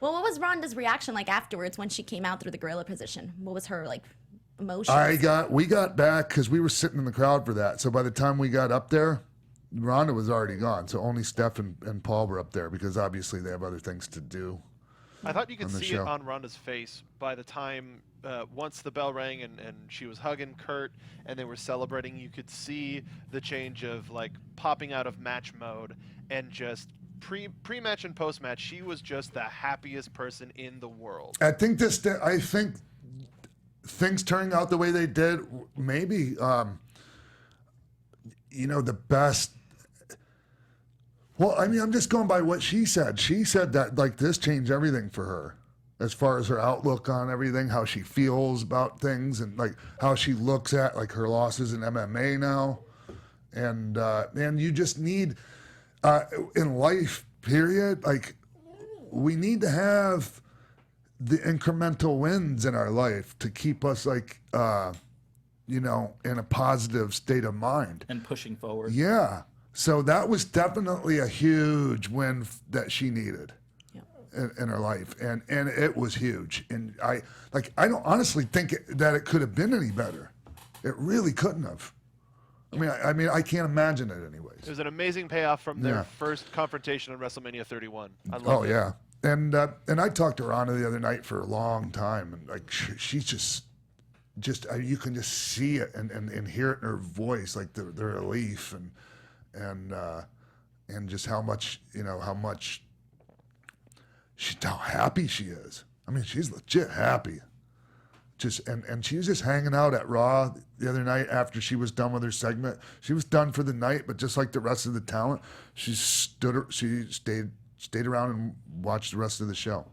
Well, what was Ronda's reaction like afterwards when she came out through the gorilla position? What was her like emotion? We got back because we were sitting in the crowd for that. So by the time we got up there, Ronda was already gone. So only Steph and Paul were up there because obviously they have other things to do. I thought you could see it on Ronda's face by the time once the bell rang and she was hugging Kurt and they were celebrating. You could see the change of like popping out of match mode and just pre-match and post-match. She was just the happiest person in the world. I think things turning out the way they did, maybe the best. Well, I mean, I'm just going by what she said. She said that like this changed everything for her as far as her outlook on everything, how she feels about things, and like how she looks at like her losses in MMA now. And you just need in life, period, like we need to have the incremental wins in our life to keep us like in a positive state of mind and pushing forward. Yeah. So that was definitely a huge win that she needed in her life, and it was huge. And I don't honestly think that it could have been any better. It really couldn't have. I mean, I can't imagine it anyways. It was an amazing payoff from their first confrontation on WrestleMania 31. I love it. Oh yeah, and I talked to Ronda the other night for a long time, and like she's just you can just see it and hear it in her voice, like the relief and just how happy she is. I mean, she's legit happy. And she was just hanging out at Raw the other night after she was done with her segment. She was done for the night, but just like the rest of the talent, she stayed around and watched the rest of the show.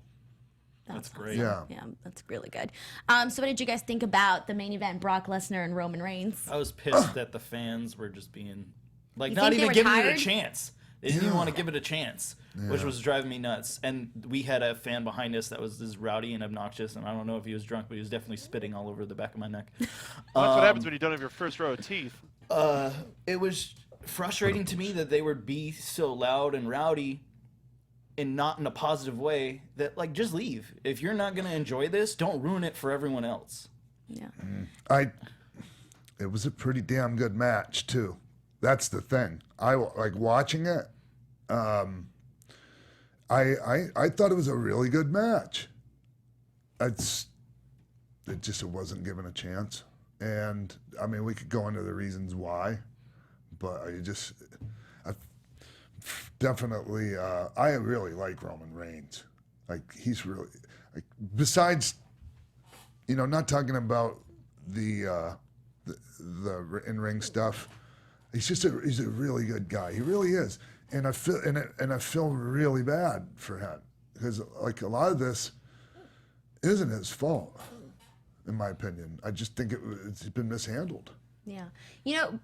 That's great. Yeah. Yeah, that's really good. So what did you guys think about the main event, Brock Lesnar and Roman Reigns? I was pissed that the fans were just being like You not think they even were giving tired? it a chance. They didn't even want to give it a chance, which was driving me nuts. And we had a fan behind us that was this rowdy and obnoxious, and I don't know if he was drunk, but he was definitely spitting all over the back of my neck. Well, that's what happens when you don't have your first row of teeth. It was frustrating to me that they would be so loud and rowdy and not in a positive way. That, like, just leave. If you're not going to enjoy this, don't ruin it for everyone else. Yeah. It was a pretty damn good match too. That's the thing. I like watching it. I thought it was a really good match. It wasn't given a chance, and I mean we could go into the reasons why, but I definitely I really like Roman Reigns. Like he's really like, besides, not talking about the in-ring stuff. He's a really good guy. He really is, and I feel really bad for him because like a lot of this isn't his fault, in my opinion. I just think it's been mishandled. Yeah.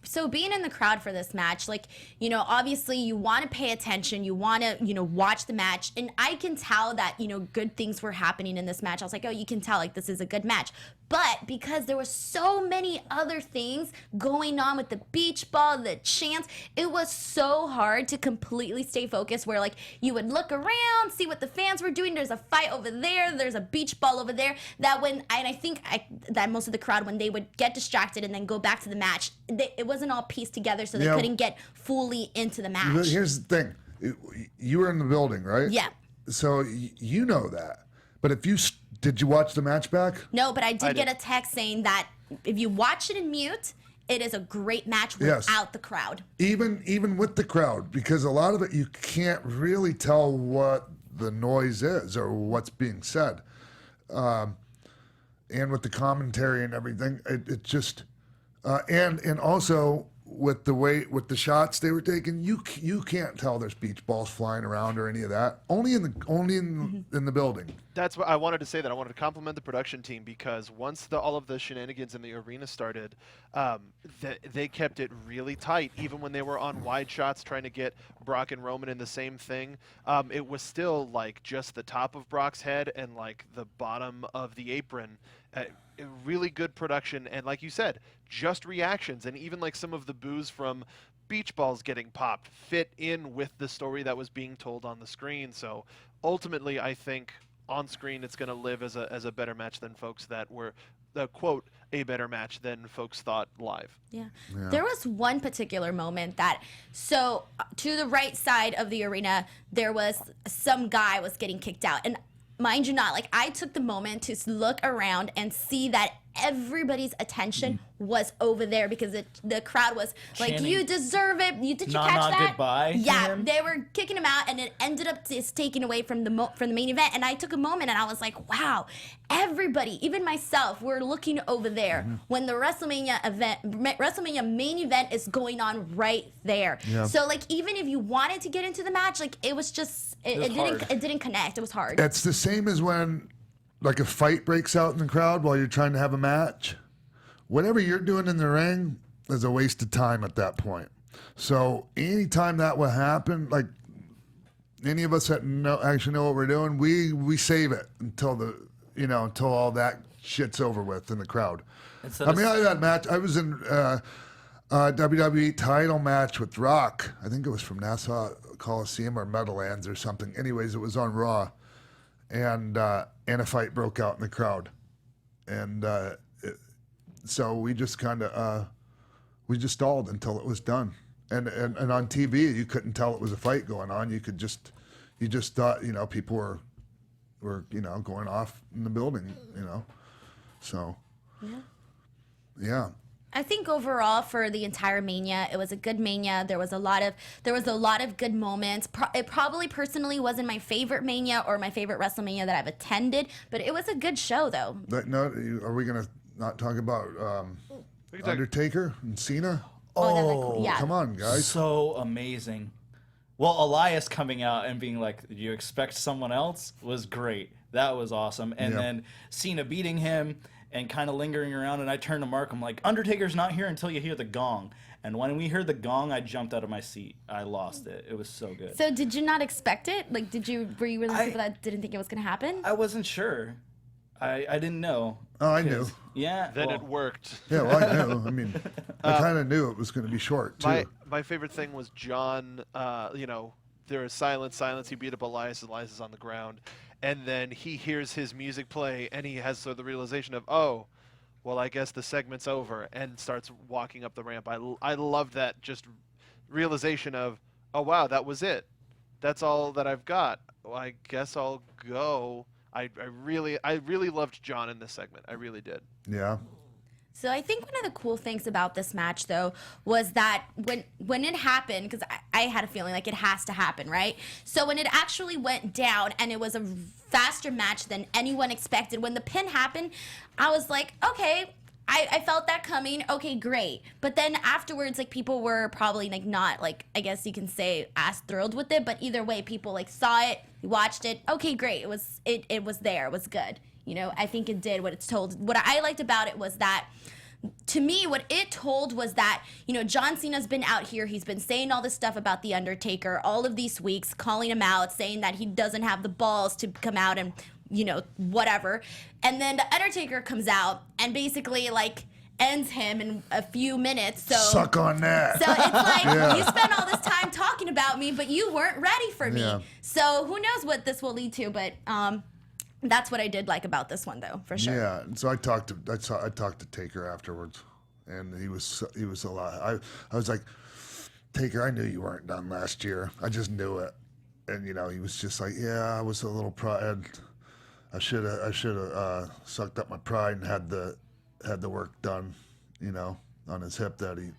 So being in the crowd for this match, like, obviously you want to pay attention. You want to, watch the match. And I can tell that, good things were happening in this match. I was like, oh, you can tell, like, this is a good match. But because there were so many other things going on with the beach ball, the chants, it was so hard to completely stay focused where, like, you would look around, see what the fans were doing. There's a fight over there. There's a beach ball over there. That I think that most of the crowd, when they would get distracted and then go back to the match, it wasn't all pieced together, so they couldn't get fully into the match. Here's the thing. You were in the building, right? Yeah. So you know that. But did you watch the match back? No, but I did get a text saying that if you watch it in mute, it is a great match without the crowd. Even with the crowd, because a lot of it you can't really tell what the noise is or what's being said. And with the commentary and everything, it just and also with the shots they were taking, you can't tell there's beach balls flying around or any of that. Only in the building. That's what I wanted to say. That I wanted to compliment the production team because once all of the shenanigans in the arena started, they kept it really tight. Even when they were on wide shots trying to get Brock and Roman in the same thing, it was still like just the top of Brock's head and like the bottom of the apron. Really good production, and like you said, just reactions, and even like some of the boos from beach balls getting popped fit in with the story that was being told on the screen. So ultimately, I think on screen it's going to live as a better match than folks that were quote a better match than folks thought live. Yeah. There was one particular moment that, so to the right side of the arena, there was some guy was getting kicked out, and mind you not, like I took the moment to look around and see that everybody's attention was over there because the crowd was like, Chanting, you deserve it. Did you catch "Nah, that? goodbye" to Yeah, him? they were kicking him out, and it ended up just taken away from the main event. And I took a moment and I was like, wow, everybody, even myself, we're looking over there when the WrestleMania main event is going on right there. Yeah. So like, even if you wanted to get into the match, like it was just it didn't connect. It was hard. It's the same as when like a fight breaks out in the crowd while you're trying to have a match. Whatever you're doing in the ring is a waste of time at that point. So anytime that would happen, like any of us that actually know what we're doing, we save it until until all that shit's over with in the crowd. I had that match. I was in a WWE title match with Rock. I think it was from Nassau Coliseum or Meadowlands or something. Anyways, it was on Raw. And a fight broke out in the crowd, and so we just stalled until it was done. And on TV, you couldn't tell it was a fight going on. You just thought people were going off in the building. So yeah. I think overall for the entire Mania, it was a good Mania. There was a lot of good moments. It probably personally wasn't my favorite Mania or my favorite WrestleMania that I've attended, but it was a good show though. Are we gonna not talk about Undertaker and Cena? Oh, yeah. Come on, guys. So amazing. Well, Elias coming out and being like, "Do you expect someone else?" was great. That was awesome. And then Cena beating him and kind of lingering around, and I turned to Mark. I'm like, Undertaker's not here until you hear the gong. And when we heard the gong, I jumped out of my seat. I lost it. It was so good. So did you not expect it? Like, were you really people that didn't think it was going to happen? I wasn't sure. I didn't know. Oh, I knew. Yeah. Then it worked. Yeah, well, I knew. I mean, I kind of knew it was going to be short, too. My favorite thing was John, there is silence. He beat up Elias. Elias is on the ground. And then he hears his music play, and he has the realization of, oh, well, I guess the segment's over, and starts walking up the ramp. I love that just realization of, oh, wow, that was it. That's all that I've got. Well, I guess I'll go. I really loved John in this segment. I really did. Yeah. So I think one of the cool things about this match, though, was that when it happened, because I had a feeling like it has to happen, right? So when it actually went down and it was a faster match than anyone expected, when the pin happened, I was like, okay, I felt that coming. Okay, great. But then afterwards, like, people were probably like not, like, I guess you can say as thrilled with it, but either way, people like saw it, watched it. Okay, great. It was there. It was good. You know, I think it did what it's told. What I liked about it was that, to me, what it told was that, you know, John Cena's been out here. He's been saying all this stuff about The Undertaker all of these weeks, calling him out, saying that he doesn't have the balls to come out and, you know, whatever. And then The Undertaker comes out and basically, like, ends him in a few minutes. So suck on that. So it's like, you spent all this time talking about me, but you weren't ready for me. Yeah. So who knows what this will lead to, but that's what I did like about this one, though, for sure. Yeah, and so I talked to Taker afterwards, and he was a lot. I was like, Taker, I knew you weren't done last year. I just knew it, and you know, he was just like, yeah, I was a little pride. I should have sucked up my pride and had the work done, you know, on his hip that he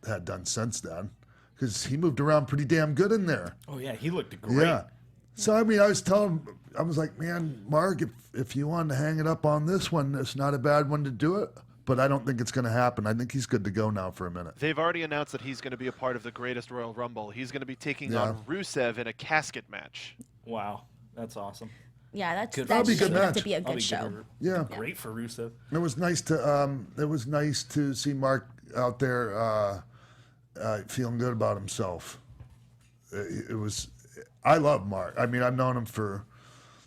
had done since then, because he moved around pretty damn good in there. Oh yeah, he looked great. Yeah. So I mean, I was telling him, I was like, man, Mark, if you wanted to hang it up on this one, it's not a bad one to do it. But I don't think it's going to happen. I think he's good to go now for a minute. They've already announced that he's going to be a part of the greatest Royal Rumble. He's going to be taking on Rusev in a casket match. Wow, that's awesome. Yeah, that That'll be a good should have match. to be a good show. Yeah. Great for Rusev. It was nice to see Mark out there feeling good about himself. I love Mark. I mean, I've known him for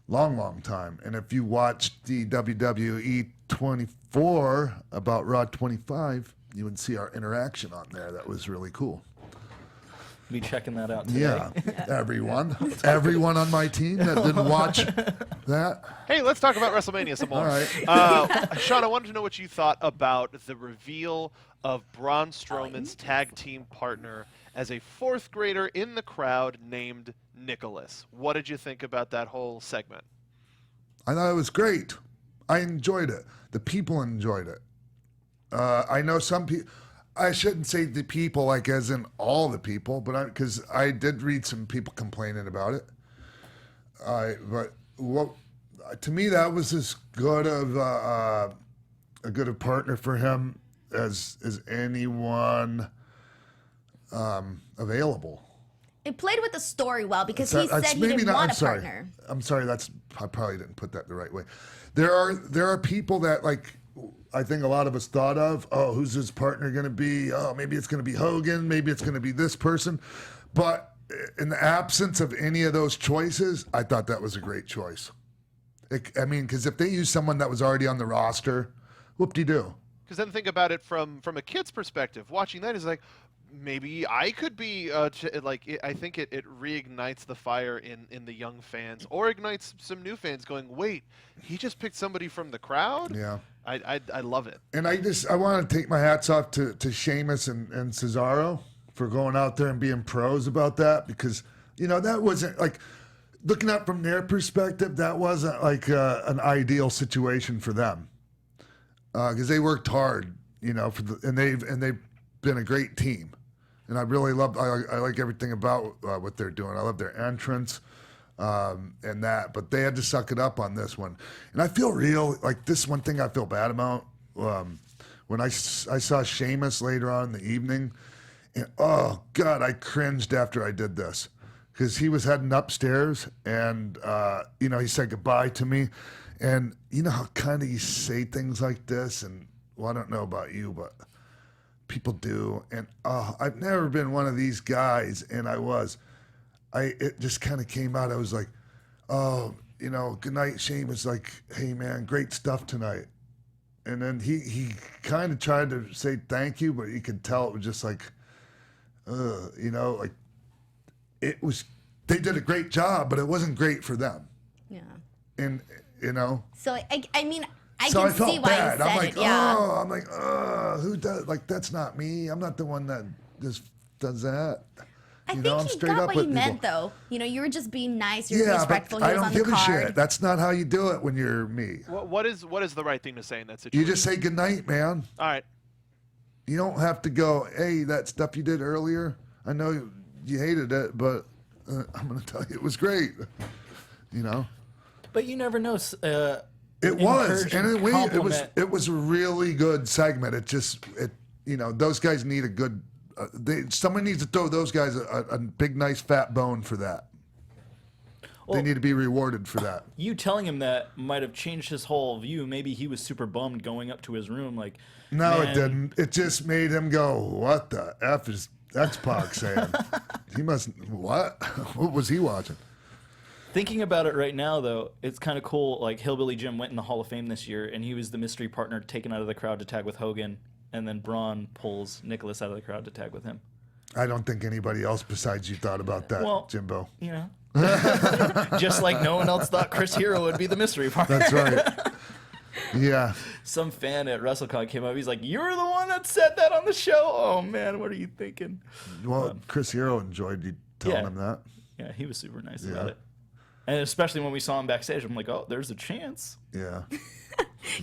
a long time. And if you watched the WWE 24 about Raw 25, you would see our interaction on there. That was really cool. Be checking that out today. Yeah, everyone on my team that didn't watch that. Hey, let's talk about WrestleMania some more. All right. Sean, I wanted to know what you thought about the reveal of Braun Strowman's tag team partner as a fourth grader in the crowd named Nicholas. What did you think about that whole segment? I thought it was great. I enjoyed it. The people enjoyed it. I know some people. I shouldn't say the people, like as in all the people, but because I did read some people complaining about it. But what to me that was as good of a good a partner for him as anyone available. It played with the story well because he said he didn't want a partner. I'm sorry. I probably didn't put that the right way. There are people that like. I think a lot of us thought of, oh, who's his partner going to be? Oh, maybe it's going to be Hogan. Maybe it's going to be this person. But in the absence of any of those choices, I thought that was a great choice. Because if they use someone that was already on the roster, whoop-de-doo. Because then think about it from a kid's perspective. Watching that is like, maybe I could be I think it reignites the fire in the young fans, or ignites some new fans going, wait, he just picked somebody from the crowd? Yeah. I love it. And I want to take my hats off to Sheamus and Cesaro for going out there and being pros about that, because, you know, that wasn't like, looking at from their perspective, that wasn't like an ideal situation for them, because they worked hard, you know, and they've been a great team. And I really love, I like everything about what they're doing. I love their entrance and that, but they had to suck it up on this one. And I feel this one thing I feel bad about, when I saw Sheamus later on in the evening, and oh God, I cringed after I did this. because he was heading upstairs, and he said goodbye to me, and you know how kind of you say things like this, and well, I don't know about you, but people do, and I've never been one of these guys, and it just kind of came out. I was like, oh, good night. Shane was like, hey man, great stuff tonight. And then he kind of tried to say thank you, but you could tell it was just like, like it was, they did a great job, but it wasn't great for them. Yeah. And, So, I mean, I so can I felt see why bad. you said I'm like, it, yeah. I'm like, who does, like, that's not me. I'm not the one that just does that. I I'm think he straight got up what with he meant, people. though. You were just being nice. You're Yeah, respectful. but He I was don't on the give a card. shit. That's not how you do it when you're me. What is the right thing to say in that situation? You just say good night, man. All right. You don't have to go, hey, that stuff you did earlier, I know you hated it, but I'm going to tell you it was great. But you never know. It was, and it was a really good segment. Those guys need a good. Someone needs to throw those guys a big, nice, fat bone for that. They need to be rewarded for that. You telling him that might have changed his whole view. Maybe he was super bummed going up to his room. Like, no, man. It didn't. It just made him go, "What the f is X-Pac saying?" He must. What? What was he watching? Thinking about it right now, though, it's kind of cool. Like, Hillbilly Jim went in the Hall of Fame this year, and he was the mystery partner taken out of the crowd to tag with Hogan, and then Braun pulls Nicholas out of the crowd to tag with him. I don't think anybody else besides you thought about that, Jimbo. Just like no one else thought Chris Hero would be the mystery partner. That's right. Yeah. Some fan at WrestleCon came up. He's like, "You're the one that said that on the show." Oh man, what are you thinking? Well, Chris Hero enjoyed you telling him that. Yeah, he was super nice about it. And especially when we saw him backstage, I'm like, "Oh, there's a chance." Yeah.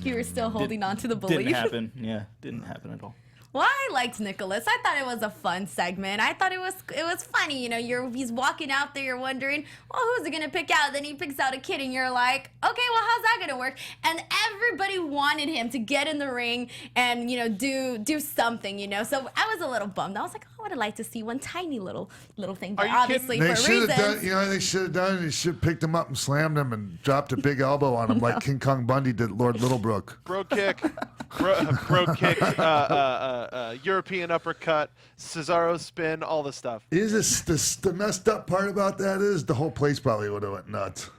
You were still holding on to the belief. Didn't happen. Yeah, didn't happen at all. Well, I liked Nicholas. I thought it was a fun segment. I thought it was funny. He's walking out there. You're wondering, well, who's he gonna pick out? Then he picks out a kid, and you're like, okay, well, how's that gonna work? And everybody wanted him to get in the ring and do something. So I was a little bummed. I was like, oh, I would have liked to see one tiny little thing, but obviously they for should have reasons. done. They should have done. They should have picked him up and slammed him and dropped a big elbow on him like King Kong Bundy did Lord Littlebrook. Bro kick, European uppercut, Cesaro spin, all the stuff. The messed up part about that is the whole place probably would have went nuts.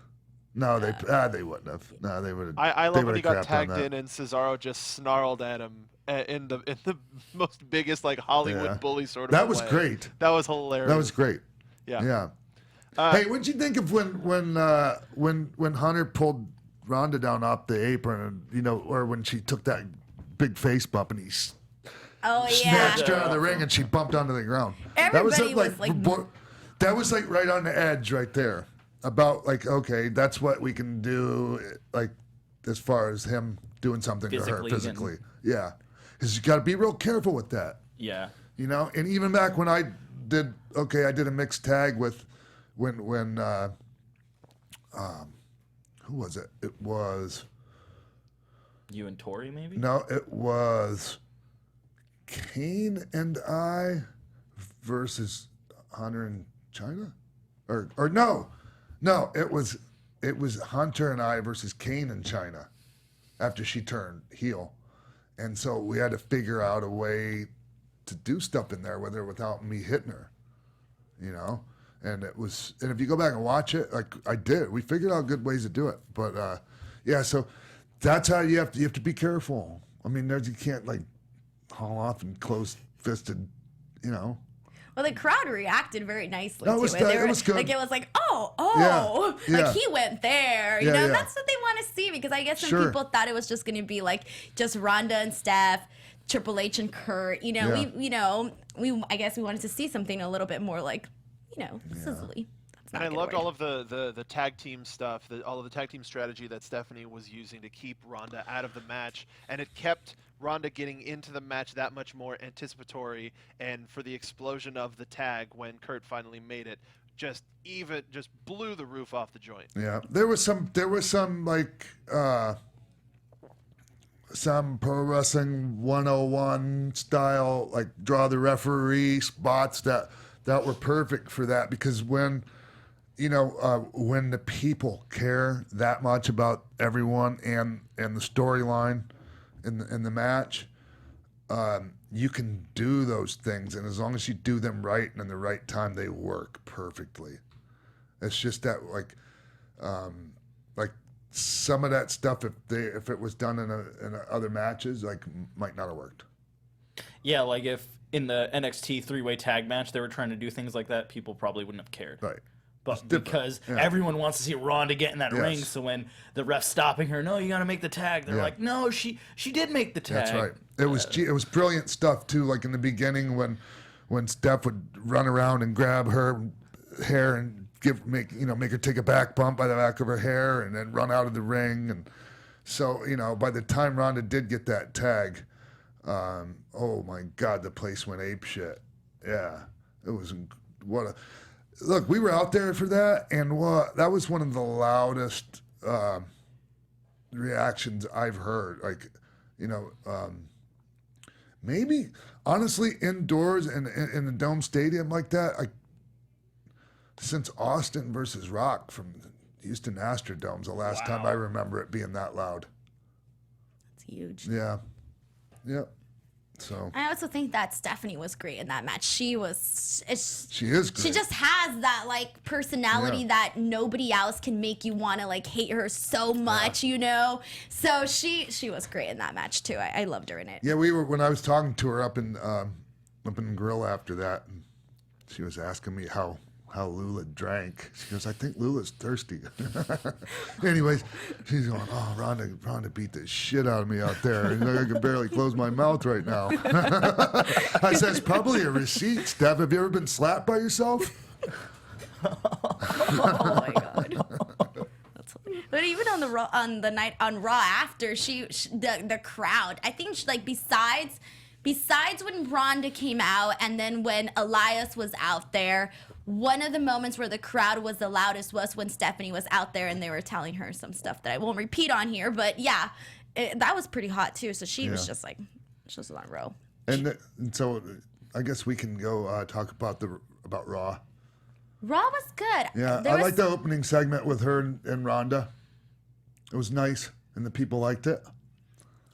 No, they wouldn't have. No, they would have. I love when he got tagged in and Cesaro just snarled at him in the most biggest like Hollywood bully sort of. That was way. great. That was hilarious. That was great. Yeah. Yeah. Hey, what'd you think of when Hunter pulled Ronda down off the apron, and or when she took that big face bump and he snatched her out of the ring and she bumped onto the ground. Everybody that was like right on the edge right there. About like, okay, that's what we can do, like as far as him doing something to her physically. Yeah, because you got to be real careful with that. Yeah. And even back when I did a mixed tag with when who was it? It was you and Tori, maybe? No, it was Kane and I versus Hunter and China, or no, it was Hunter and I versus Kane and China after she turned heel, and so we had to figure out a way to do stuff in there with her without me hitting her, And if you go back and watch it, like I did, we figured out good ways to do it. But so that's how you have to be careful. I mean, you can't like haul off and close-fisted, Well, the crowd reacted very nicely to it. It was good. Like it was like, Yeah. like he went there. That's what they want to see, because I guess some people thought it was just going to be like just Ronda and Steph, Triple H and Kurt. I guess we wanted to see something a little bit more like, sizzly. And I loved all of the tag team stuff, all of the tag team strategy that Stephanie was using to keep Ronda out of the match, and it kept Ronda getting into the match that much more anticipatory, and for the explosion of the tag when Kurt finally made it, just blew the roof off the joint. Yeah, there was some like some pro wrestling 101 style, like draw the referee spots that were perfect for that, because when when the people care that much about everyone and the storyline in the match, you can do those things, and as long as you do them right and in the right time, they work perfectly. It's just that like some of that stuff, if it was done in other matches, like might not have worked. Yeah, like if in the NXT three-way tag match they were trying to do things like that, people probably wouldn't have cared. Right. But because everyone wants to see Ronda get in that ring, so when the ref's stopping her, no, you got to make the tag. They're like, no, she did make the tag. That's right. It was brilliant stuff too. Like in the beginning when Steph would run around and grab her hair and make her take a back bump by the back of her hair and then run out of the ring. And so by the time Ronda did get that tag, oh my God, the place went ape shit. Yeah, it was Look, we were out there for that, and that was one of the loudest reactions I've heard. Like, maybe honestly indoors in a dome stadium like that, since Austin versus Rock from Houston Astrodome's the last time I remember it being that loud. That's huge. Yeah. Yep. So I also think that Stephanie was great in that match. She is great. She just has that like personality that nobody else can make you want to like hate her so much, So she was great in that match too. I loved her in it. Yeah, when I was talking to her up in the grill after that, and she was asking me how Lula drank. She goes, I think Lula's thirsty. Anyways, she's going, oh, Ronda beat the shit out of me out there. I can barely close my mouth right now. I said, it's probably a receipt, Steph. Have you ever been slapped by yourself? Oh my God. But even on the night on Raw after the crowd, I think besides when Ronda came out and then when Elias was out there, one of the moments where the crowd was the loudest was when Stephanie was out there and they were telling her some stuff that I won't repeat on here. But yeah, that was pretty hot too. So she was just like, she was on a roll. And so I guess we can go talk about Raw. Raw was good. Yeah, I liked the opening segment with her and Ronda. It was nice, and the people liked it.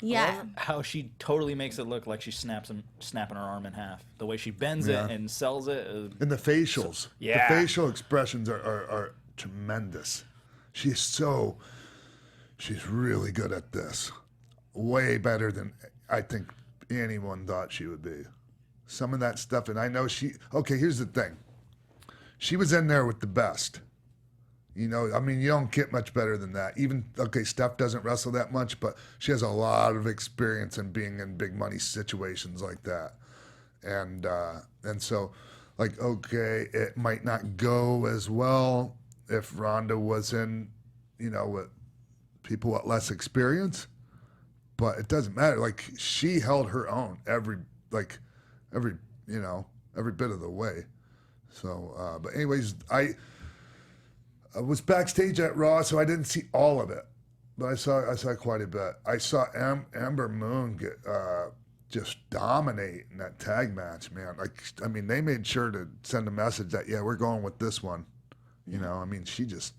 Yeah. How she totally makes it look like she's snapping her arm in half. The way she bends it and sells it. And the facials. The facial expressions are tremendous. She's really good at this. Way better than I think anyone thought she would be. Some of that stuff, and I know here's the thing. She was in there with the best. You don't get much better than that. Steph doesn't wrestle that much, but she has a lot of experience in being in big money situations like that. And so, it might not go as well if Ronda was in, with people with less experience, but it doesn't matter. Like, she held her own every bit of the way. So, but anyways, I was backstage at Raw, so I didn't see all of it, but I saw quite a bit. I saw Ember Moon get just dominate in that tag match, man. They made sure to send a message that we're going with this one. She just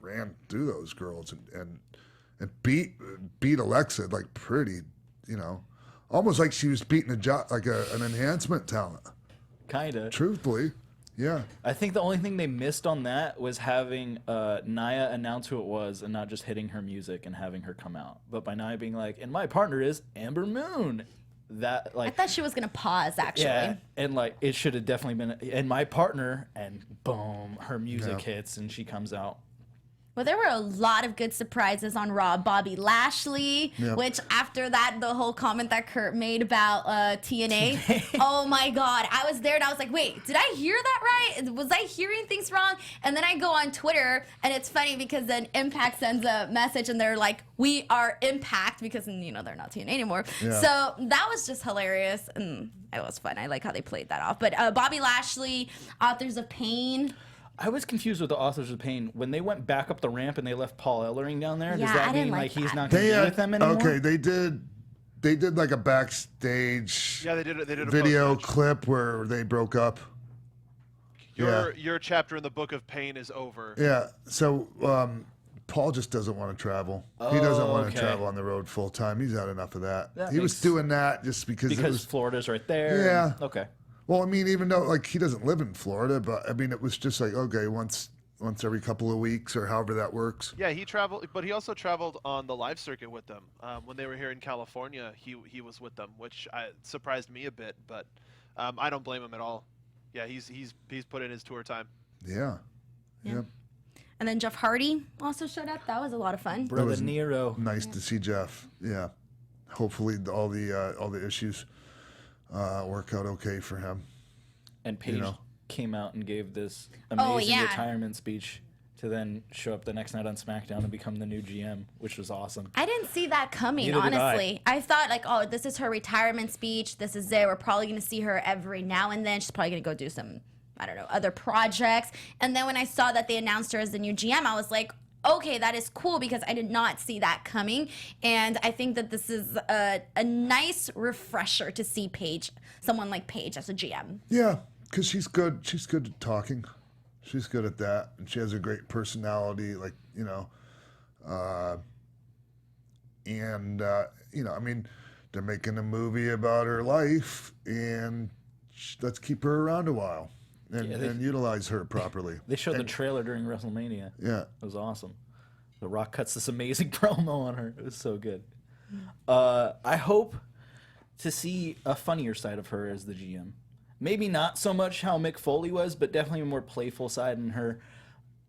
ran through those girls and beat Alexa like pretty, almost like she was beating an enhancement talent. Kinda. Truthfully. Yeah. I think the only thing they missed on that was having Nia announce who it was and not just hitting her music and having her come out. But by Nia being like, and my partner is Ember Moon. That I thought she was gonna pause actually. Yeah, and it should have definitely been and my partner, and boom, her music hits and she comes out. Well, there were a lot of good surprises on Raw. Bobby Lashley, which after that, the whole comment that Kurt made about TNA, oh my God. I was there and I was like, wait, did I hear that right? Was I hearing things wrong? And then I go on Twitter and it's funny because then Impact sends a message and they're like, we are Impact because, they're not TNA anymore. Yeah. So that was just hilarious and it was fun. I like how they played that off. But Bobby Lashley, Authors of Pain. I was confused with the Authors of Pain. When they went back up the ramp and they left Paul Ellering down there, does that mean he's not going to be with them anymore? Okay, they did like a backstage they did a video clip where they broke up. Your chapter in the Book of Pain is over. Yeah. So Paul just doesn't want to travel. He doesn't want to okay. travel on the road full time. He's had enough of that. That He was makes- doing that just because it was. Florida's right there. Yeah. Okay. Well, I mean, even though like he doesn't live in Florida, but I mean, it was just like okay, once every couple of weeks or however that works. Yeah, he traveled, but he also traveled on the live circuit with them. When they were here in California, he was with them, which surprised me a bit, but I don't blame him at all. Yeah, he's put in his tour time. Yeah. Yeah. And then Jeff Hardy also showed up. That was a lot of fun. Brother was Nero. Nice to see Jeff. Yeah. Hopefully all the issues work out okay for him. And Paige know. came out and gave this Oh, amazing yeah. retirement speech to then show up the next night on SmackDown and become the new GM, which was awesome. I didn't see that coming, Neither did I. honestly. I thought, like, oh, this is her retirement speech. This is it. We're probably going to see her every now and then. She's probably going to go do some, I don't know, other projects. And then when I saw that they announced her as the new GM, I was like, okay, that is cool because I did not see that coming. And I think that this is a nice refresher to see someone like Paige as a GM. Yeah, because she's good. She's good at talking. She's good at that, and she has a great personality. Like I mean, they're making a movie about her life, and let's keep her around a while and utilize her properly. They showed the trailer during WrestleMania. Yeah. It was awesome. The Rock cuts this amazing promo on her. It was so good. I hope to see a funnier side of her as the GM. Maybe not so much how Mick Foley was, but definitely a more playful side in her,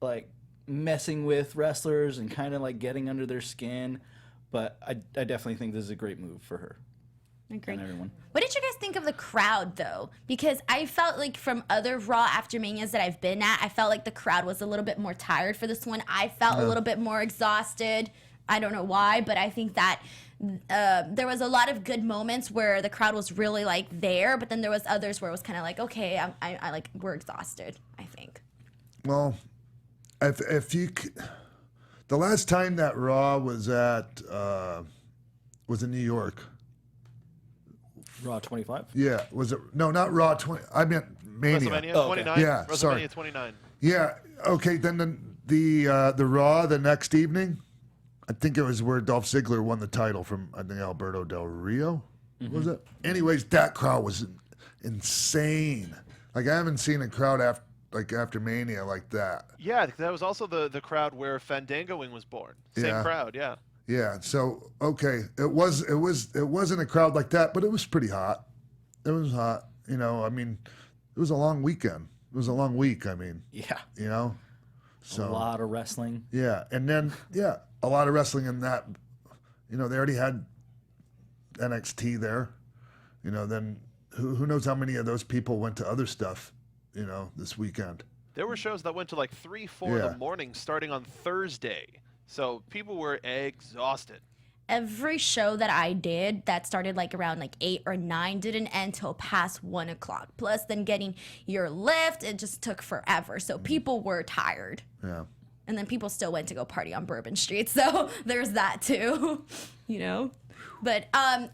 like messing with wrestlers and kind of like getting under their skin. But I definitely think this is a great move for her. Agreed. And everyone. What did you guys think of the crowd, though? Because I felt like from other Raw Aftermanias that I've been at, I felt like the crowd was a little bit more tired for this one. I felt a little bit more exhausted. I don't know why, but I think that there was a lot of good moments where the crowd was really like there, but then there was others where it was kind of like, okay, I like we're exhausted. I think. Well, if you, the last time that Raw was was in New York. Raw 25? Yeah, was it? No, not Raw 20. I meant Mania. WrestleMania 29. Yeah, WrestleMania sorry. 29. Yeah. Okay. Then the Raw the next evening, I think it was where Dolph Ziggler won the title from I think Alberto Del Rio. Was it? Anyways, that crowd was insane. Like I haven't seen a crowd after Mania like that. Yeah, that was also the crowd where Fandangoing was born. Same Yeah. crowd, yeah. Yeah. So okay, it wasn't a crowd like that, but it was pretty hot. It was hot. I mean, it was a long weekend. It was a long week. I mean, Yeah. So A lot of wrestling. yeah, and then a lot of wrestling in that. They already had NXT there. Then who knows how many of those people went to other stuff. This weekend. There were shows that went to like 3, 4 in Yeah. the morning starting on Thursday. So people were exhausted. Every show that I did that started like around like 8 or 9 didn't end till past 1 o'clock. Plus, then getting your lift, it just took forever. So people were tired. Yeah. And then people still went to go party on Bourbon Street. So there's that too, But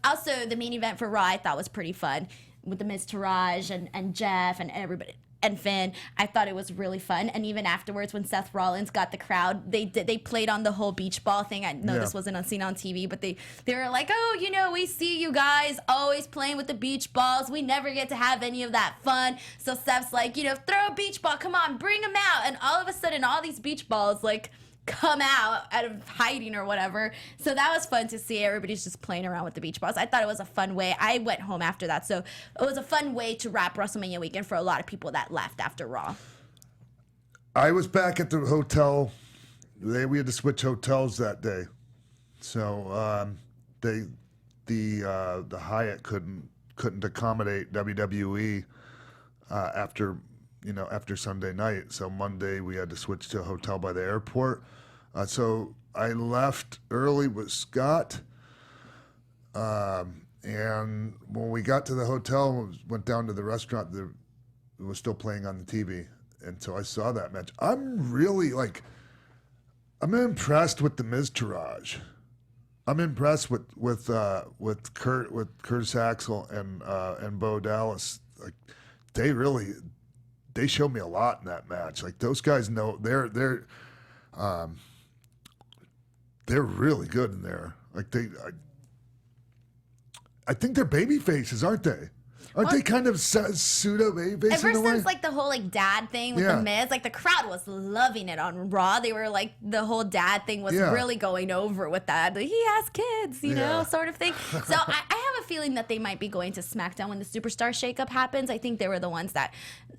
also the main event for Raw I thought was pretty fun with the Miz Taraj and Jeff and everybody. And Finn, I thought it was really fun. And even afterwards, when Seth Rollins got the crowd, they played on the whole beach ball thing. I know this wasn't seen on TV, but they were like, oh, we see you guys always playing with the beach balls. We never get to have any of that fun. So Seth's like, throw a beach ball. Come on, bring them out. And all of a sudden, all these beach balls, like, come out of hiding or whatever. So that was fun to see. Everybody's just playing around with the beach balls. I thought it was a fun way. I went home after that. So it was a fun way to wrap WrestleMania weekend for a lot of people that left after Raw. I was back at the hotel. We had to switch hotels that day. So the Hyatt couldn't accommodate WWE after Sunday night. So Monday we had to switch to a hotel by the airport. So I left early with Scott. And when we got to the hotel, went down to the restaurant, it was still playing on the TV. And so I saw that match. I'm really I'm impressed with the Miz Taraj. I'm impressed with Curtis Axel and Bo Dallas. Like they really they showed me a lot in that match. Like those guys know they're really good in there. Like I think they're baby faces, aren't they? Aren't they kind of pseudo baby faces? Ever since like the whole like dad thing with Yeah. the Miz, like the crowd was loving it on Raw. They were like the whole dad thing was really going over with that. Like, he has kids, you know, sort of thing. So I have a feeling that they might be going to SmackDown when the Superstar shakeup happens. I think they were the ones that,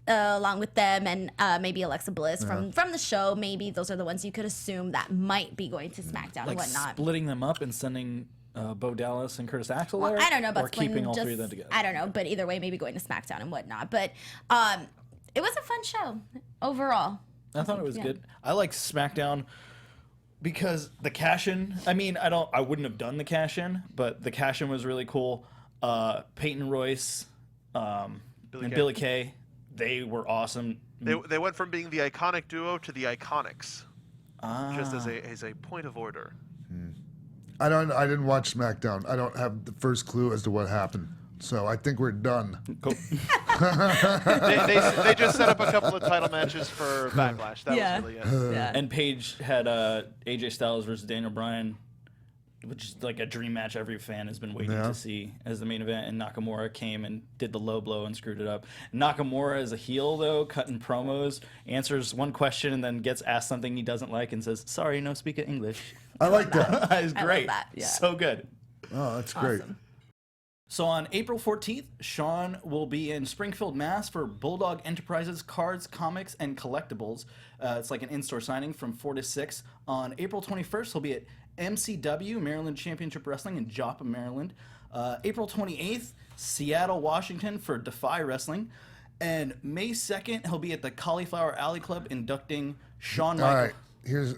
along with them and maybe Alexa Bliss from the show, maybe those are the ones you could assume that might be going to SmackDown Like and whatnot. splitting them up and sending Bo Dallas and Curtis Axel Well, there? I don't know about or keeping all three of them just, together. I don't know, but either way, maybe going to SmackDown and whatnot. But it was a fun show overall. I thought it was good. I like SmackDown because the cash-in. I mean, I wouldn't have done the cash-in, but the cash-in was really cool. Peyton Royce and Billy Kay, they were awesome. They went from being the iconic duo to the Iconics. Just as a point of order. I didn't watch SmackDown. I don't have the first clue as to what happened. So I think we're done. Cool. they just set up a couple of title matches for Backlash. That was really it. And Paige had AJ Styles versus Daniel Bryan, which is like a dream match every fan has been waiting to see as the main event. And Nakamura came and did the low blow and screwed it up. Nakamura is a heel, though, cutting promos, answers one question and then gets asked something he doesn't like and says, "Sorry, no speak English." I like that. It's great. that, yeah. So good. Oh, that's great. So on April 14th, Sean will be in Springfield, Mass. for Bulldog Enterprises Cards, Comics, and Collectibles. It's like an in-store signing from 4 to 6. On April 21st, he'll be at MCW, Maryland Championship Wrestling in Joplin, Maryland. April 28th, Seattle, Washington for Defy Wrestling. And May 2nd, he'll be at the Cauliflower Alley Club inducting Shawn Michaels. All right,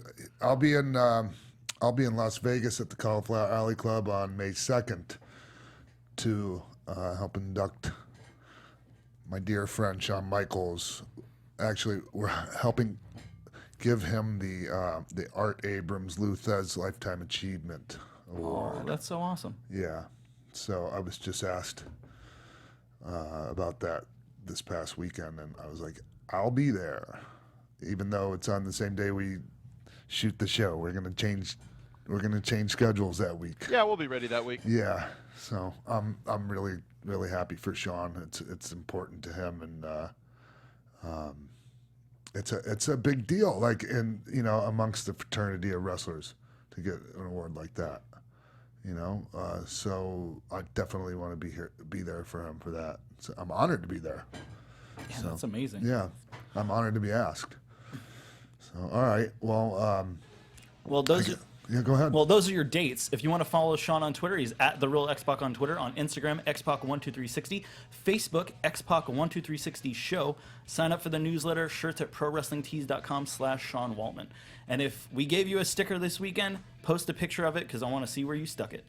I'll be in Las Vegas at the Cauliflower Alley Club on May 2nd to help induct my dear friend Shawn Michaels. Actually, we're helping give him the Art Abrams Luthez Lifetime Achievement Award. Oh, that's so awesome. Yeah, so I was just asked about that this past weekend, and I was like, I'll be there, even though it's on the same day we shoot the show. We're gonna change schedules that week. Yeah, we'll be ready that week. Yeah, so I'm really happy for Sean. It's important to him, and it's a big deal, like amongst the fraternity of wrestlers to get an award like that. So I definitely want to be there for him for that. So I'm honored to be there. Yeah, that's amazing. Yeah, I'm honored to be asked. So all right, well, yeah, go ahead. Well, those are your dates. If you want to follow Sean on Twitter, he's at The Real X-Pac on Twitter. On Instagram, X-Pac12360. Facebook, X-Pac12360 Show. Sign up for the newsletter. Shirts at ProWrestlingTees.com/Sean Waltman. And if we gave you a sticker this weekend, post a picture of it because I want to see where you stuck it.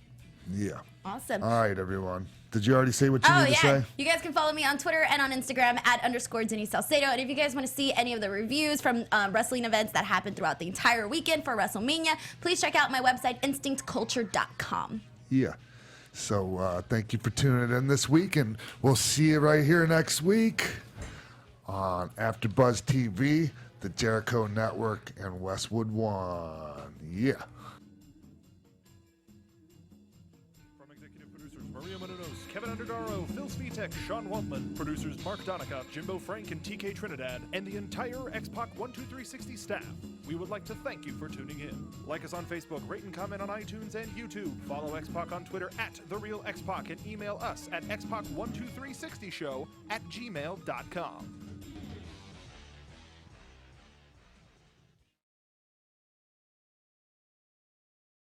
Yeah. Awesome. All right, everyone. Did you already say what you need to say? You guys can follow me on Twitter and on Instagram at _Denise Salcedo. And if you guys want to see any of the reviews from wrestling events that happened throughout the entire weekend for WrestleMania, please check out my website, InstinctCulture.com. Yeah. So thank you for tuning in this week, and we'll see you right here next week on AfterBuzz TV, the Jericho Network, and Westwood One. Yeah. Maria Menounos, Kevin Undergaro, Phil Svitek, Sean Waltman, producers Mark Donica, Jimbo Frank, and TK Trinidad, and the entire X-Pac 12360 staff. We would like to thank you for tuning in. Like us on Facebook, rate and comment on iTunes and YouTube. Follow X-Pac on Twitter at TheRealXpac, and email us at xpac12360show@gmail.com.